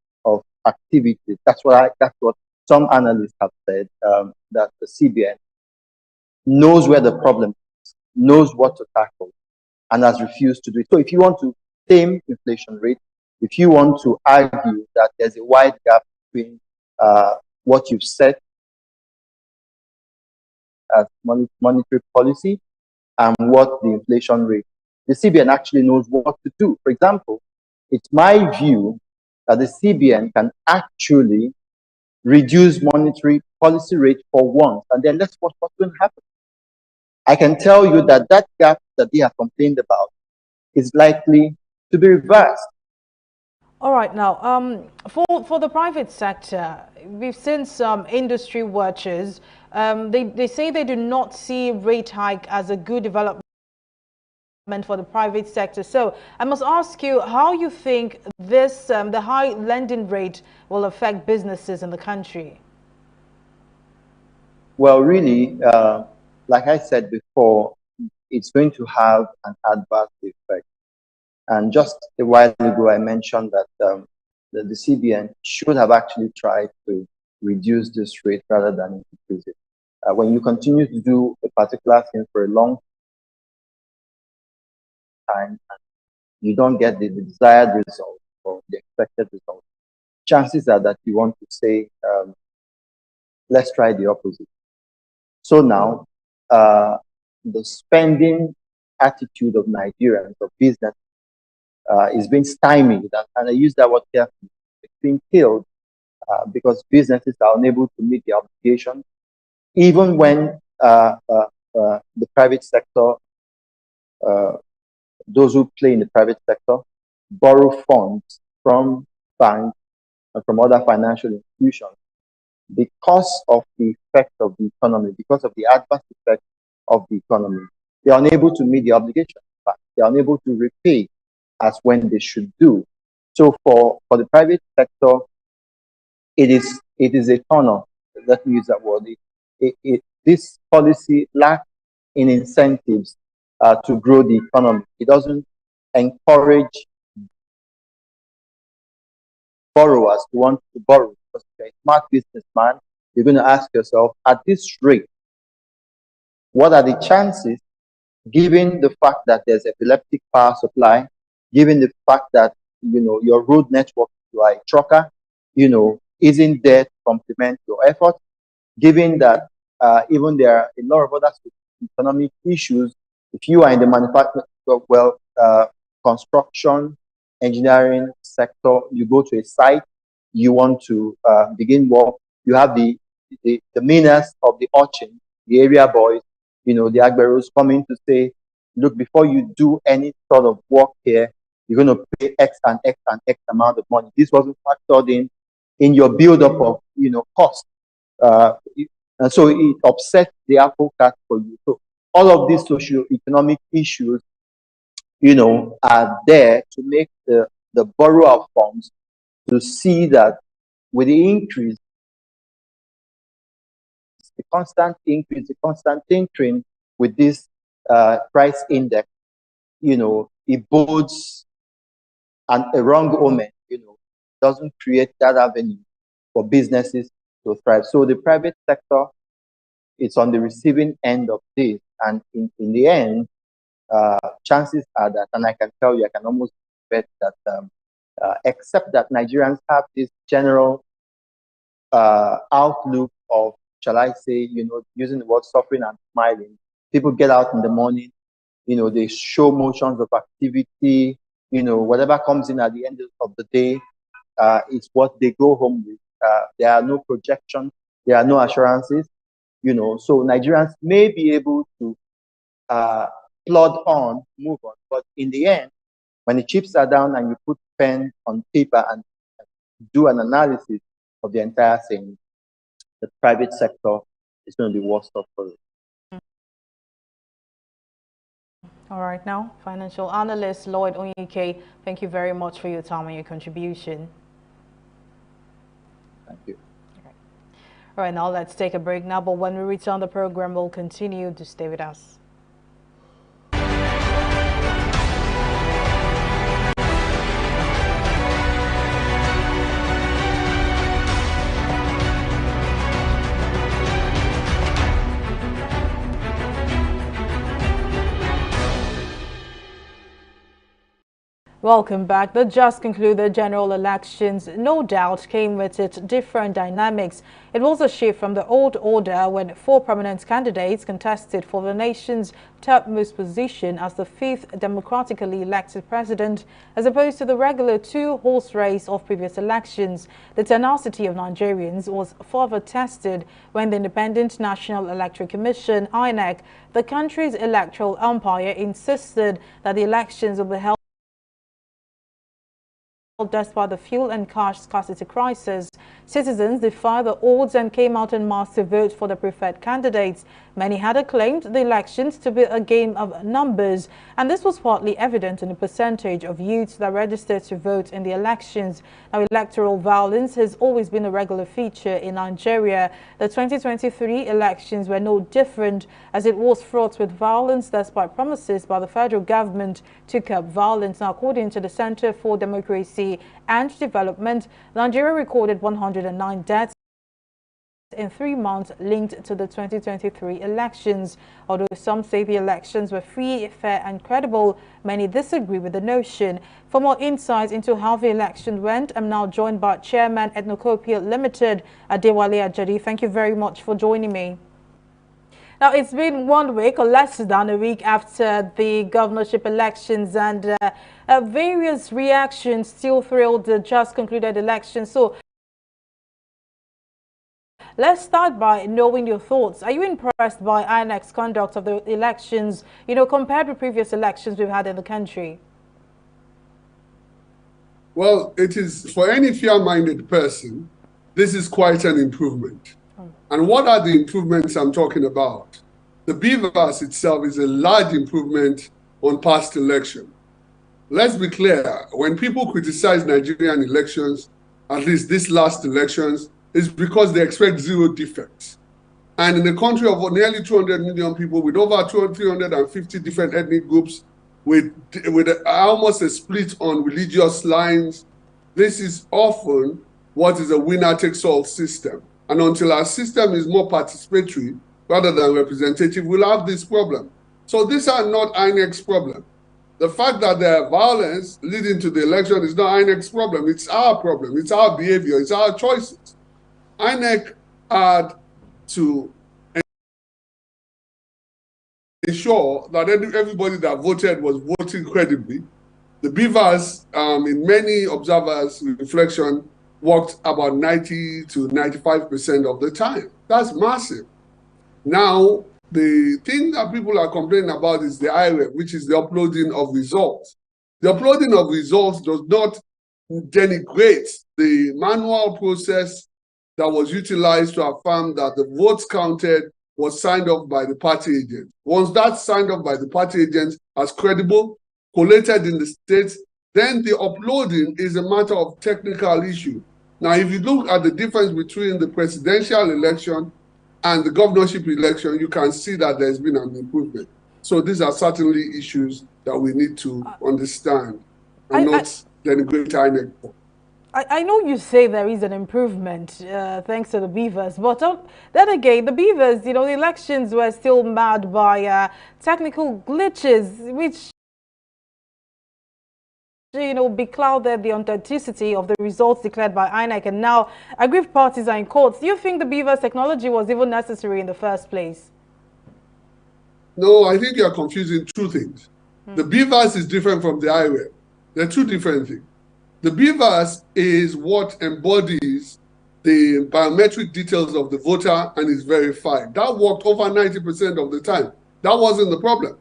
Speaker 12: activity. That's what some analysts have said, that the CBN knows where the problem is, knows what to tackle, and has refused to do it. So if you want to tame inflation rate, if you want to argue that there's a wide gap between what you've set as monetary policy and what the inflation rate, the CBN actually knows what to do. For example, it's my view that the CBN can actually reduce monetary policy rate for once, and then let's watch what's going to happen. I can tell you that that gap that they have complained about is likely to be reversed.
Speaker 2: All right, now, for the private sector, we've seen some industry watchers. They say they do not see rate hike as a good development for the private sector. So I must ask you how you think this, the high lending rate will affect businesses in the country.
Speaker 12: Well, really, like I said before, it's going to have an adverse effect. And just a while ago, I mentioned that the CBN should have actually tried to reduce this rate rather than increase it. When you continue to do a particular thing for a long time and you don't get the desired result or the expected result, chances are that you want to say, let's try the opposite. So now, the spending attitude of Nigerians, of business, is being stymied, and I use that word carefully. It's being killed because businesses are unable to meet their obligations, even when the private sector, those who play in the private sector, borrow funds from banks and from other financial institutions because of the effect of the economy, because of the adverse effect of the economy. They are unable to meet the obligation. They are unable to repay as when they should do. So for the private sector, it is a tunnel. Let me use that word. This policy lacks in incentives to grow the economy. It doesn't encourage borrowers to want to borrow. Because if you're a smart businessman, you're going to ask yourself, at this rate, what are the chances, given the fact that there's epileptic power supply, given the fact that your road network, you are a trucker, isn't there to complement your effort, given that even there are a lot of other economic issues. If you are in the manufacturing, construction, engineering sector, you go to a site, you want to begin work, you have the meanest of the urchin, the area boys, the agberos coming to say, look, before you do any sort of work here, you're going to pay X and X and X amount of money. This wasn't factored in your build-up of, cost. And so it upsets the apple cart for you. So all of these socio-economic issues, are there to make the borrower of funds to see that with the increase, the constant increase, the constant tinkering with this price index, it bodes a wrong omen, doesn't create that avenue for businesses to thrive. So the private sector, it's on the receiving end of this. And in the end, chances are that, and I can tell you, I can almost bet that, except that Nigerians have this general outlook of, shall I say, using the word suffering and smiling. People get out in the morning, they show motions of activity, whatever comes in at the end of the day is what they go home with. There are no projections, there are no assurances. So Nigerians may be able to plod on, move on. But in the end, when the chips are down and you put pen on paper and do an analysis of the entire thing, the private sector is going to be worse off for it.
Speaker 2: All right, now, financial analyst Lloyd Onyike, thank you very much for your time and your contribution.
Speaker 12: Thank you.
Speaker 2: All right, now let's take a break now, but when we return, the program will continue. To stay with us. Welcome back. The just concluded general elections no doubt came with its different dynamics. It was a shift from the old order when 4 prominent candidates contested for the nation's topmost position as the 5th democratically elected president, as opposed to the regular 2-horse race of previous elections. The tenacity of Nigerians was further tested when the Independent National Electoral Commission, INEC, the country's electoral umpire, insisted that the elections will be held despite the fuel and cash scarcity crisis. Citizens defied the odds and came out en masse to vote for the preferred candidates. Many had acclaimed the elections to be a game of numbers, and this was partly evident in the percentage of youths that registered to vote in the elections. Now, electoral violence has always been a regular feature in Nigeria. The 2023 elections were no different, as it was fraught with violence despite promises by the federal government to curb violence. Now, according to the Center for Democracy and Development, Nigeria recorded 109 deaths in 3 months linked to the 2023 elections. Although some say the elections were free, fair and credible, many disagree with the notion. For more insights into how the election went, I'm now joined by Chairman Ethnocopia Limited, Adewale Ajadi. Thank you very much for joining me. Now, it's been 1 week or less than a week after the governorship elections, and various reactions still thrilled the just concluded election. So let's start by knowing your thoughts. Are you impressed by INEC's conduct of the elections, compared with previous elections we've had in the country?
Speaker 13: Well, it is, for any fair-minded person, this is quite an improvement. And what are the improvements I'm talking about? The BVAS itself is a large improvement on past election. Let's be clear, when people criticize Nigerian elections, at least these last elections, it's because they expect 0 defects. And in a country of nearly 200 million people with over 350 different ethnic groups, with almost a split on religious lines, this is often what is a winner-takes-all system. And until our system is more participatory rather than representative, we'll have this problem. So these are not INEC's problem. The fact that there are violence leading to the election is not INEC's problem. It's our problem. It's our behavior. It's our choices. INEC had to ensure that everybody that voted was voting credibly. The BVAS, in many observers' reflection, worked about 90 to 95% of the time. That's massive. Now, the thing that people are complaining about is the IREF, which is the uploading of results. The uploading of results does not denigrate the manual process that was utilized to affirm that the votes counted was signed off by the party agent. Once that's signed off by the party agent as credible, collated in the states, then the uploading is a matter of technical issue. Now, if you look at the difference between the presidential election and the governorship election, you can see that there's been an improvement. So these are certainly issues that we need to understand and not denigrate INEC for.
Speaker 2: I know you say there is an improvement thanks to the BVAS, but then again, the BVAS, the elections were still marred by technical glitches, which beclouded the authenticity of the results declared by INEC, and now aggrieved parties are in courts. Do you think the BVAS technology was even necessary in the first place?
Speaker 13: No, I think you're confusing two things. The BVAS is different from the IREF. They're two different things. The BVAS is what embodies the biometric details of the voter and is verified. That worked over 90% of the time. That wasn't the problem.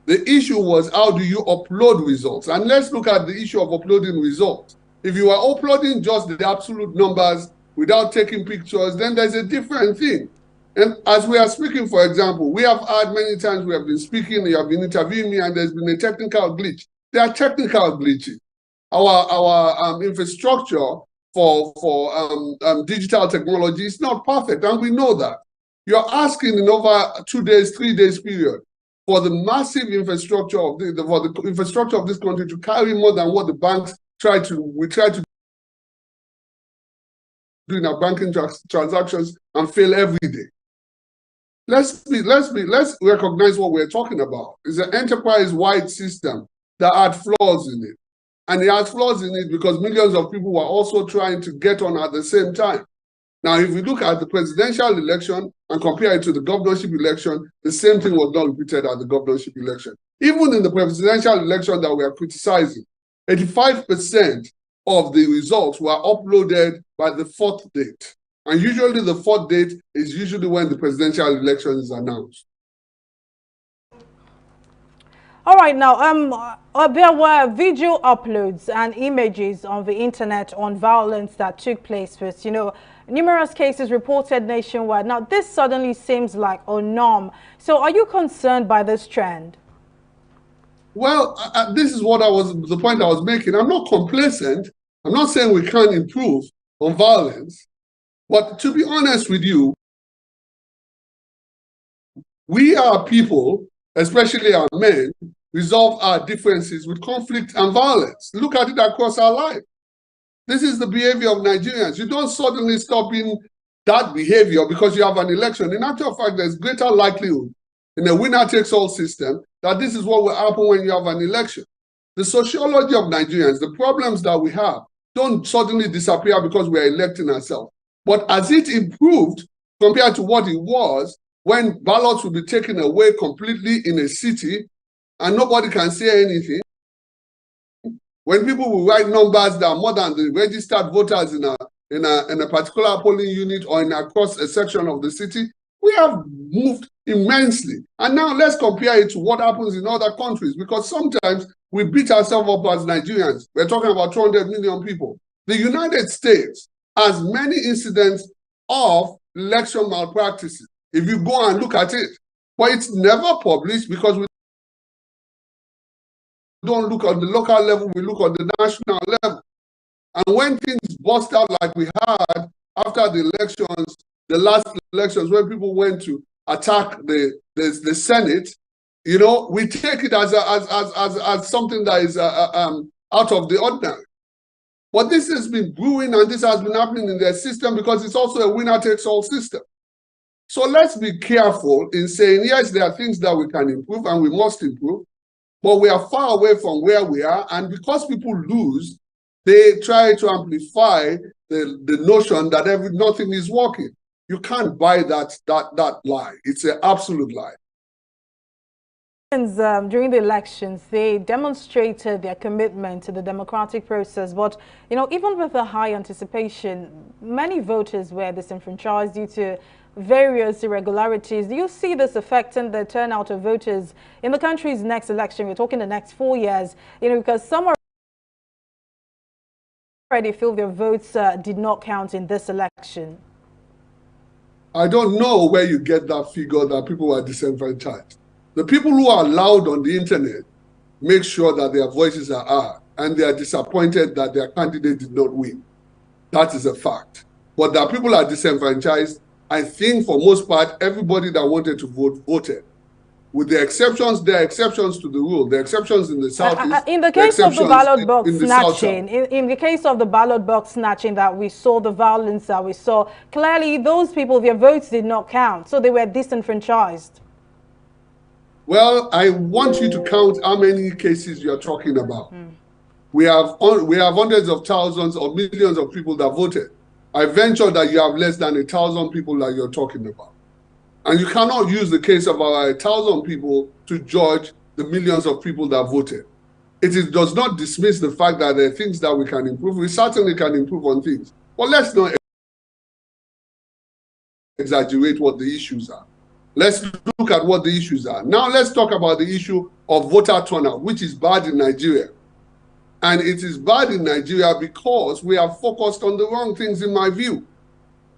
Speaker 13: The issue was, how do you upload results? And let's look at the issue of uploading results. If you are uploading just the absolute numbers without taking pictures, then there's a different thing. And as we are speaking, for example, we have had many times we have been speaking, you have been interviewing me, and there's been a technical glitch. There are technical glitches. Our infrastructure for digital technology is not perfect, and we know that. You're asking in over 2 days, 3 days period for the massive infrastructure of the infrastructure of this country to carry more than what the banks try to do in our banking transactions and fail every day. Let's recognize what we're talking about. It's an enterprise-wide system that had flaws in it. And it has flaws in it because millions of people were also trying to get on at the same time. Now, if we look at the presidential election and compare it to the governorship election, the same thing was not repeated at the governorship election. Even in the presidential election that we are criticizing, 85% of the results were uploaded by the fourth date. And usually the fourth date is usually when the presidential election is announced.
Speaker 2: All right, now, there were video uploads and images on the internet on violence that took place with, numerous cases reported nationwide. Now, this suddenly seems like a norm. So are you concerned by this trend?
Speaker 13: Well, this is the point I was making. I'm not complacent. I'm not saying we can't improve on violence. But to be honest with you, we are people, especially our men, resolve our differences with conflict and violence. Look at it across our life. This is the behavior of Nigerians. You don't suddenly stop in that behavior because you have an election. In actual fact, there's greater likelihood in a winner-takes-all system that this is what will happen when you have an election. The sociology of Nigerians, the problems that we have, don't suddenly disappear because we are electing ourselves. But as it improved compared to what it was, when ballots will be taken away completely in a city and nobody can say anything, when people will write numbers that are more than the registered voters in a particular polling unit or across a section of the city, we have moved immensely. And now let's compare it to what happens in other countries, because sometimes we beat ourselves up as Nigerians. We're talking about 200 million people. The United States has many incidents of election malpractices. If you go and look at it, but it's never published because we don't look on the local level, we look on the national level. And when things bust out like we had after the elections, the last elections, when people went to attack the Senate, we take it as something that is out of the ordinary. But this has been brewing and this has been happening in their system because it's also a winner-takes-all system. So let's be careful in saying, yes, there are things that we can improve and we must improve, but we are far away from where we are. And because people lose, they try to amplify the notion that nothing is working. You can't buy that lie. It's an absolute lie.
Speaker 2: During the elections, they demonstrated their commitment to the democratic process. But, even with the high anticipation, many voters were disenfranchised due to various irregularities. Do you see this affecting the turnout of voters in the country's next election? We're talking the next 4 years, because some already feel their votes did not count in this election.
Speaker 13: I don't know where you get that figure that people are disenfranchised. The people who are loud on the internet make sure that their voices are heard, and they are disappointed that their candidate did not win. That is a fact. But that people are disenfranchised, I think for most part, everybody that wanted to vote, voted. With the exceptions, there are exceptions to the rule. The exceptions in the Southeast.
Speaker 2: In the case of the ballot box snatching, in the case of the ballot box snatching that we saw, the violence that we saw, clearly those people, their votes did not count, so they were disenfranchised.
Speaker 13: Well, I want you to count how many cases you're talking about. We have hundreds of thousands or millions of people that voted. I venture that you have less than 1,000 people that you're talking about. And you cannot use the case of our 1,000 people to judge the millions of people that voted. Does not dismiss the fact that there are things that we can improve. We certainly can improve on things. But let's not exaggerate what the issues are. Let's look at what the issues are. Now let's talk about the issue of voter turnout, which is bad in Nigeria. And it is bad in Nigeria because we are focused on the wrong things, in my view,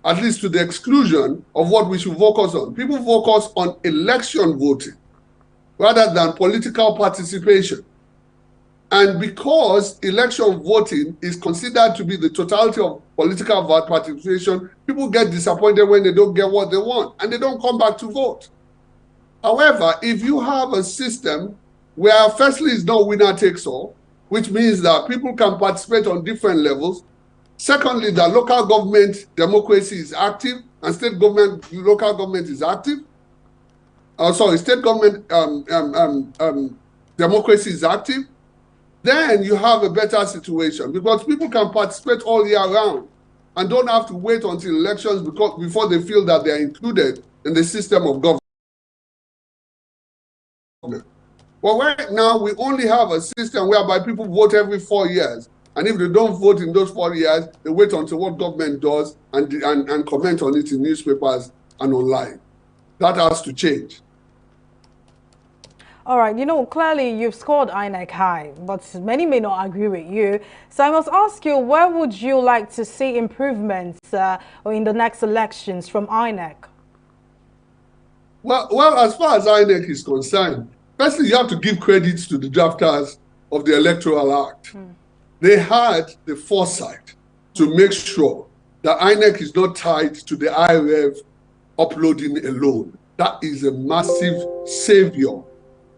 Speaker 13: at least to the exclusion of what we should focus on. People focus on election voting rather than political participation. And because election voting is considered to be the totality of political participation, people get disappointed when they don't get what they want and they don't come back to vote. However, if you have a system where firstly it's not winner takes all, which means that people can participate on different levels. Secondly, that local government democracy is active and local government is active. State government democracy is active. Then you have a better situation because people can participate all year round and don't have to wait until elections before they feel that they are included in the system of government. Well, right now, we only have a system whereby people vote every 4 years. And if they don't vote in those 4 years, they wait until what government does and comment on it in newspapers and online. That has to change.
Speaker 2: All right, clearly you've scored INEC high, but many may not agree with you. So I must ask you, where would you like to see improvements in the next elections from INEC?
Speaker 13: Well, as far as INEC is concerned, firstly, you have to give credit to the drafters of the Electoral Act. They had the foresight to make sure that INEC is not tied to the IRF uploading alone. That is a massive savior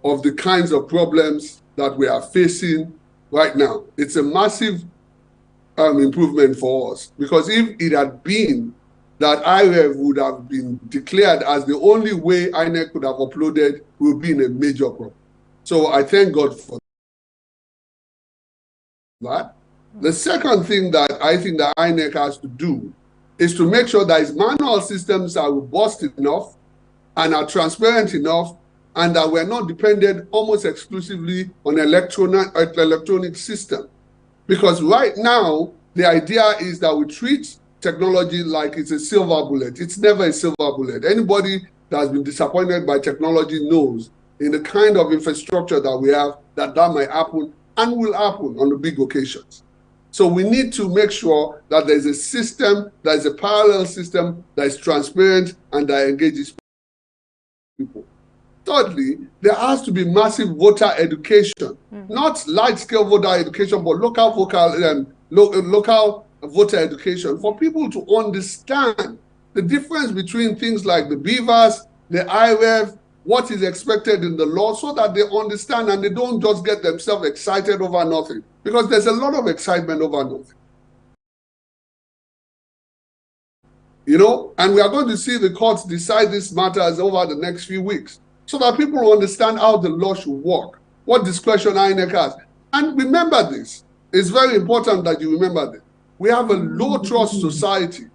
Speaker 13: of the kinds of problems that we are facing right now. It's a massive improvement for us because if it had been that IRF would have been declared as the only way INEC could have uploaded, we would be in a major problem. So I thank God for that. The second thing that I think that INEC has to do is to make sure that its manual systems are robust enough and are transparent enough and that we're not dependent almost exclusively on electronic system. Because right now, the idea is that we treat technology like it's a silver bullet. It's never a silver bullet. Anybody that has been disappointed by technology knows in the kind of infrastructure that we have that might happen and will happen on the big occasions. So we need to make sure that there's a system, there's a parallel system that is transparent and that engages people. Thirdly, there has to be massive voter education, not large-scale voter education, but local voter education for people to understand the difference between things like the beavers, the IRF, what is expected in the law, so that they understand and they don't just get themselves excited over nothing. Because there's a lot of excitement over nothing. And we are going to see the courts decide these matters over the next few weeks so that people understand how the law should work, what discretion INEC has. And remember this. It's very important that you remember this. We have a low-trust society.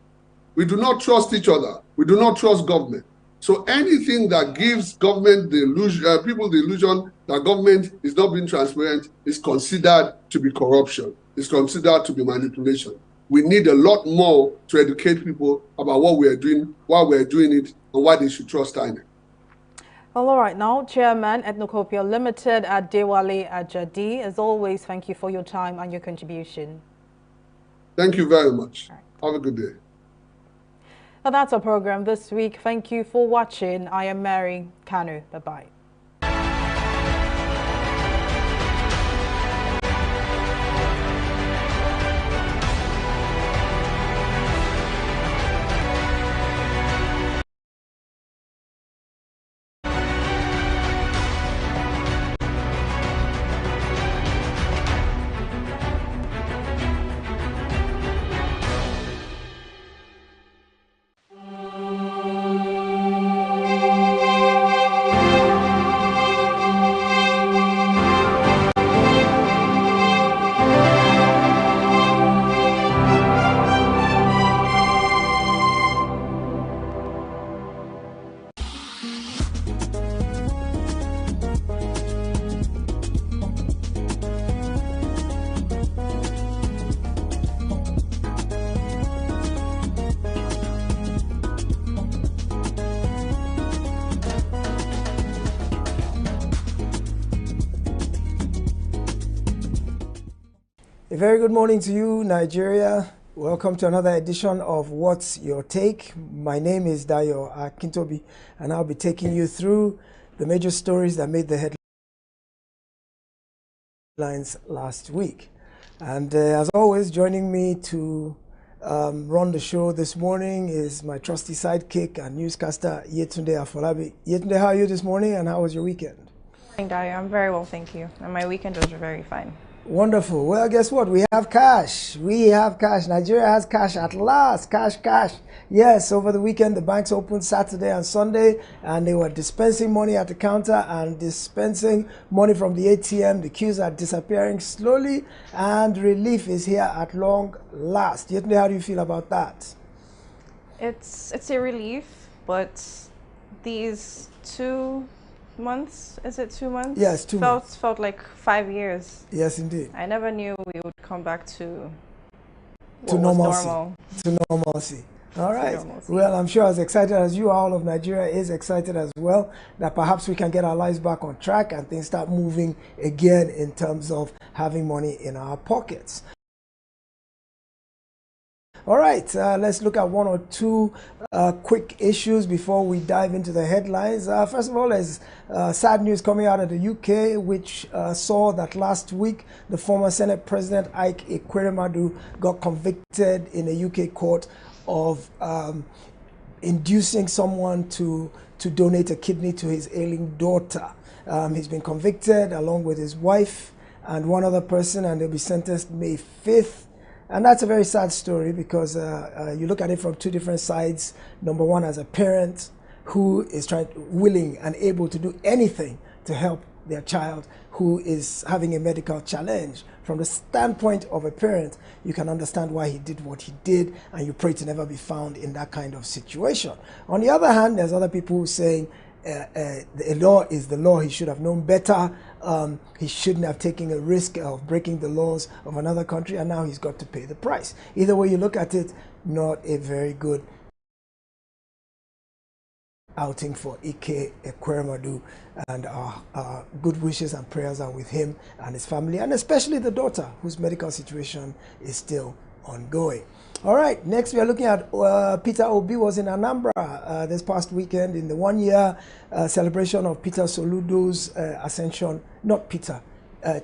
Speaker 13: We do not trust each other. We do not trust government. So anything that gives government the illusion, people the illusion that government is not being transparent is considered to be corruption. It's considered to be manipulation. We need a lot more to educate people about what we are doing, why we are doing it, and why they should trust INEC.
Speaker 2: Well, all right now, Chairman, Ethnocopia Limited at Adewale Ajadi. As always, thank you for your time and your contribution.
Speaker 13: Thank you very much. Right. Have a good day.
Speaker 2: Well, that's our program this week. Thank you for watching. I am Mary Kanu. Bye-bye.
Speaker 14: A very good morning to you, Nigeria. Welcome to another edition of What's Your Take? My name is Dayo Akintobi, and I'll be taking you through the major stories that made the headlines last week. And as always, joining me to run the show this morning is my trusty sidekick and newscaster, Yetunde Afolabi. Yetunde, how are you this morning, and how was your weekend?
Speaker 15: Good morning, Dayo. I'm very well, thank you. And my weekend was very fine.
Speaker 14: Wonderful. Well, guess what? We have cash. We have cash. Nigeria has cash at last. Cash, cash. Yes, over the weekend, the banks opened Saturday and Sunday, and they were dispensing money at the counter and dispensing money from the ATM. The queues are disappearing slowly, and relief is here at long last. Yetunde, how do you feel about that?
Speaker 15: It's a relief, but these 2 months, is it 2 months?
Speaker 14: Yes, 2 months.
Speaker 15: Felt like 5 years.
Speaker 14: Yes, indeed.
Speaker 15: I never knew we would come back to
Speaker 14: normalcy.
Speaker 15: Normal.
Speaker 14: To normalcy. All right.
Speaker 15: Normalcy.
Speaker 14: Well, I'm sure as excited as you are, all of Nigeria is excited as well, that perhaps we can get our lives back on track and things start moving again in terms of having money in our pockets. All right, let's look at one or two quick issues before we dive into the headlines. First of all, there's sad news coming out of the UK, which saw that last week the former Senate President Ike Ekweremadu got convicted in a UK court of inducing someone to donate a kidney to his ailing daughter. He's been convicted along with his wife and one other person, and they'll be sentenced May 5th. And that's a very sad story because you look at it from two different sides. Number one, as a parent who is willing and able to do anything to help their child who is having a medical challenge. From the standpoint of a parent, you can understand why he did what he did, and you pray to never be found in that kind of situation. On the other hand, there's other people who saying the law is the law. He should have known better. He shouldn't have taken a risk of breaking the laws of another country, and now he's got to pay the price. Either way you look at it, not a very good outing for Ike Ekweremadu, and our good wishes and prayers are with him and his family, and especially the daughter, whose medical situation is still ongoing. All right, next we are looking at Peter Obi was in Anambra this past weekend in the 1-year celebration of Peter Soludo's ascension, not Peter,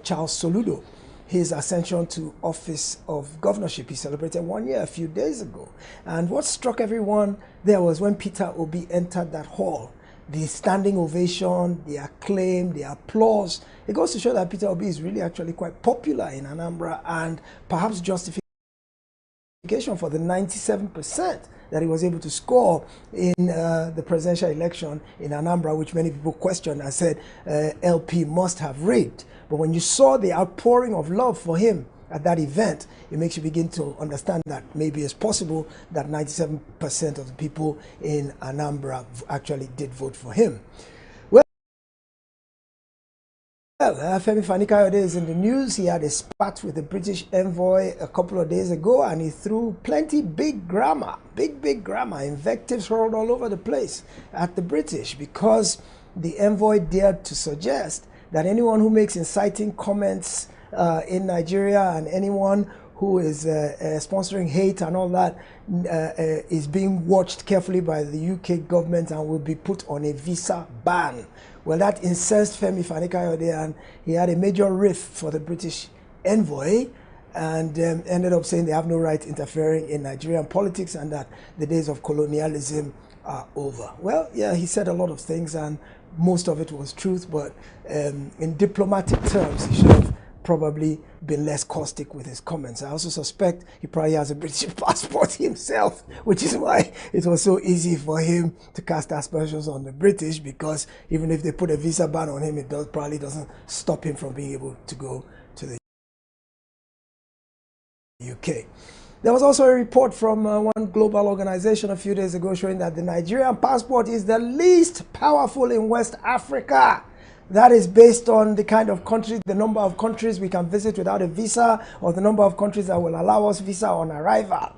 Speaker 14: Charles Soludo, his ascension to office of governorship. He celebrated 1 year a few days ago. And what struck everyone there was when Peter Obi entered that hall, the standing ovation, the acclaim, the applause. It goes to show that Peter Obi is really actually quite popular in Anambra, and perhaps justification for the 97% that he was able to score in the presidential election in Anambra, which many people questioned and said LP must have rigged. But when you saw the outpouring of love for him at that event, it makes you begin to understand that maybe it's possible that 97% of the people in Anambra actually did vote for him. Well, Femi Fani-Kayode is in the news. He had a spat with the British envoy a couple of days ago, and he threw plenty big grammar, big grammar, invectives rolled all over the place at the British, because the envoy dared to suggest that anyone who makes inciting comments in Nigeria and anyone who is sponsoring hate and all that is being watched carefully by the UK government and will be put on a visa ban. Well, that incensed Femi Fani-Kayode, and he had a major riff for the British envoy, and ended up saying they have no right interfering in Nigerian politics and that the days of colonialism are over. Well, yeah, he said a lot of things, and most of it was truth, but in diplomatic terms, he should have probably been less caustic with his comments. I also suspect he probably has a British passport himself, which is why it was so easy for him to cast aspersions on the British, because even if they put a visa ban on him, it probably doesn't stop him from being able to go to the UK. There was also a report from one global organization a few days ago showing that the Nigerian passport is the least powerful in West Africa. That is based on the kind of countries, the number of countries we can visit without a visa, or the number of countries that will allow us visa on arrival.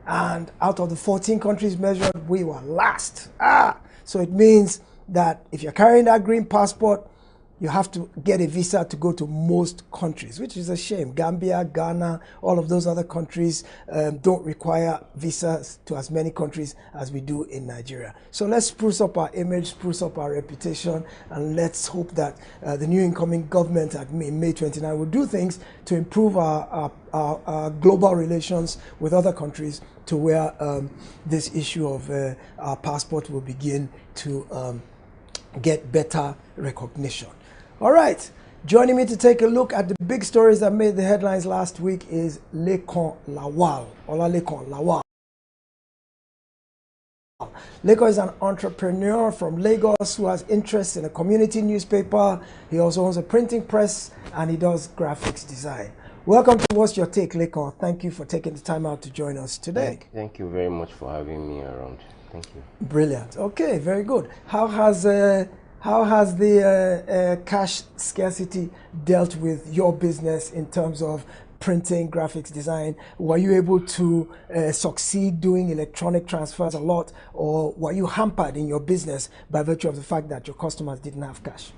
Speaker 14: And out of the 14 countries measured, we were last. So it means that if you're carrying that green passport, you have to get a visa to go to most countries, which is a shame. Gambia, Ghana, all of those other countries don't require visas to as many countries as we do in Nigeria. So let's spruce up our image, spruce up our reputation, and let's hope that the new incoming government in May 29 will do things to improve our global relations with other countries to where this issue of our passport will begin to get better recognition. All right, joining me to take a look at the big stories that made the headlines last week is Lekan Lawal, Olalekan Lawal. Lekan is an entrepreneur from Lagos who has interests in a community newspaper. He also owns a printing press and he does graphics design. Welcome to What's Your Take, Lekan. Thank you for taking the time out to join us today.
Speaker 3: Thank you very much for having me around. Thank you.
Speaker 14: Brilliant. Okay, very good. How has the cash scarcity dealt with your business in terms of printing, graphics design? Were you able to succeed doing electronic transfers a lot, or were you hampered in your business by virtue of the fact that your customers didn't have cash?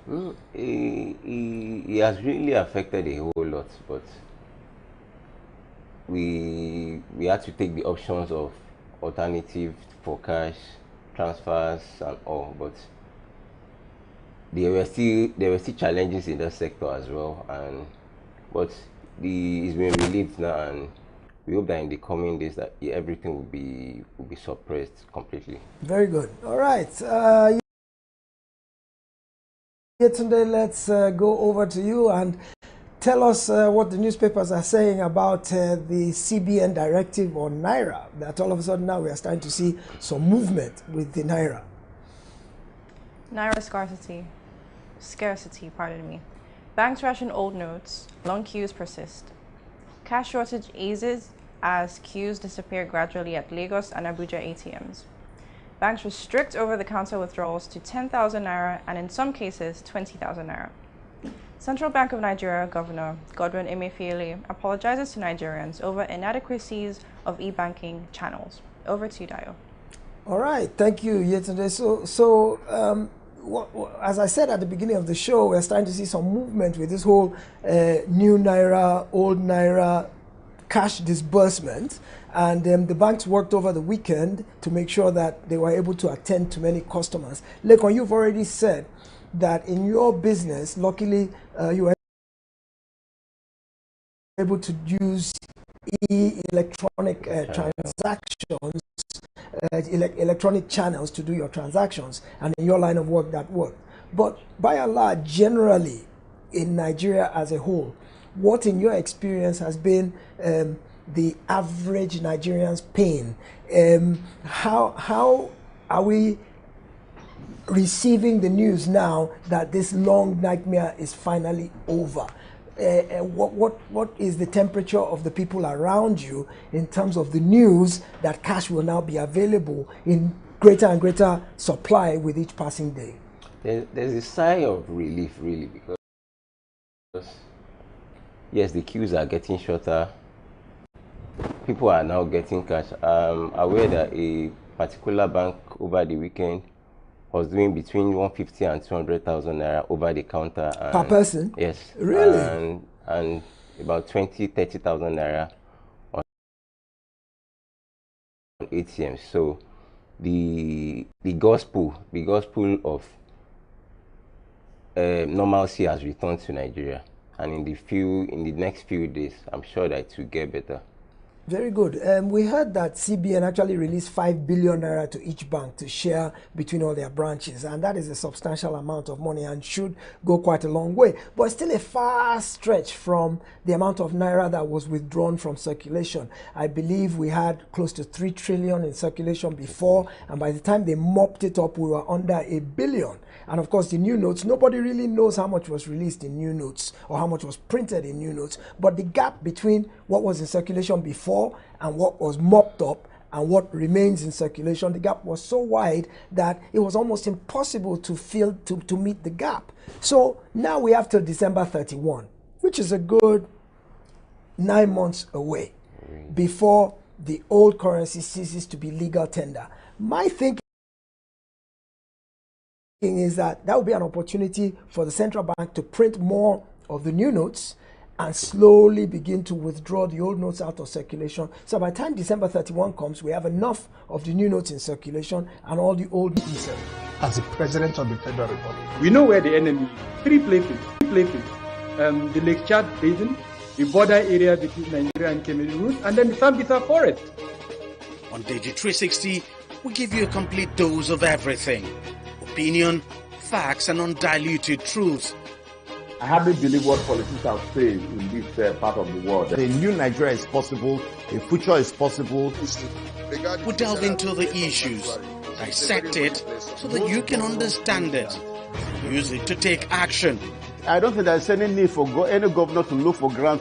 Speaker 3: It has really affected a whole lot, but we had to take the options of alternative for cash transfers and all, but there were still challenges in that sector as well, but it's been relieved now, and we hope that in the coming days that everything will be suppressed completely.
Speaker 14: Very good. All right. Yetunde, let's go over to you and tell us what the newspapers are saying about the CBN directive on Naira, that all of a sudden now we are starting to see some movement with the Naira.
Speaker 15: Naira scarcity, pardon me. Banks ration old notes, long queues persist. Cash shortage eases as queues disappear gradually at Lagos and Abuja ATMs. Banks restrict over-the-counter withdrawals to 10,000 Naira and in some cases 20,000 Naira. Central Bank of Nigeria Governor Godwin Emefiele apologizes to Nigerians over inadequacies of e-banking channels. Over to you, Dayo.
Speaker 14: All right, thank you, Yetunde. So as I said at the beginning of the show, we're starting to see some movement with this whole new Naira, old Naira cash disbursement. And the banks worked over the weekend to make sure that they were able to attend to many customers. Lekan, you've already said that in your business, luckily, you were able to use electronic transactions, electronic channels to do your transactions, and in your line of work that worked. But by and large, generally, in Nigeria as a whole, what in your experience has been the average Nigerian's pain? How are we receiving the news now that this long nightmare is finally over? What is the temperature of the people around you in terms of the news that cash will now be available in greater and greater supply with each passing day?
Speaker 3: There's a sigh of relief, really, because yes, the queues are getting shorter. People are now getting cash. I'm aware that a particular bank over the weekend was doing between 150 and 200,000 Naira over the counter.
Speaker 14: Per person?
Speaker 3: Yes.
Speaker 14: Really?
Speaker 3: And about 30,000 Naira on ATMs. So the gospel of normalcy has returned to Nigeria, and in the next few days, I'm sure that it will get better.
Speaker 14: Very good. We heard that CBN actually released 5 billion Naira to each bank to share between all their branches, and that is a substantial amount of money and should go quite a long way. But still a far stretch from the amount of Naira that was withdrawn from circulation. I believe we had close to 3 trillion in circulation before, and by the time they mopped it up, we were under 1 billion. And of course, the new notes, nobody really knows how much was released in new notes or how much was printed in new notes. But the gap between what was in circulation before and what was mopped up and what remains in circulation, the gap was so wide that it was almost impossible to meet the gap. So now we have till December 31, which is a good 9 months away before the old currency ceases to be legal tender. My thinking is that will be an opportunity for the central bank to print more of the new notes and slowly begin to withdraw the old notes out of circulation. So by the time December 31 comes, we have enough of the new notes in circulation and all the old notes.
Speaker 16: As the President of the Federal Republic,
Speaker 17: we know where the enemy is. Three places. The Lake Chad Basin, the border area between Nigeria and Cameroon, and then the Sambisa Forest.
Speaker 18: On TV360, we give you a complete dose of everything. Opinion, facts, and undiluted truth.
Speaker 19: I hardly believe what politicians say in this part of the world. A new Nigeria is possible, a future is possible.
Speaker 18: We delve into the issues, dissect it so that you can understand it. Use it to take action.
Speaker 19: I don't think there's any need for any governor to look for grants.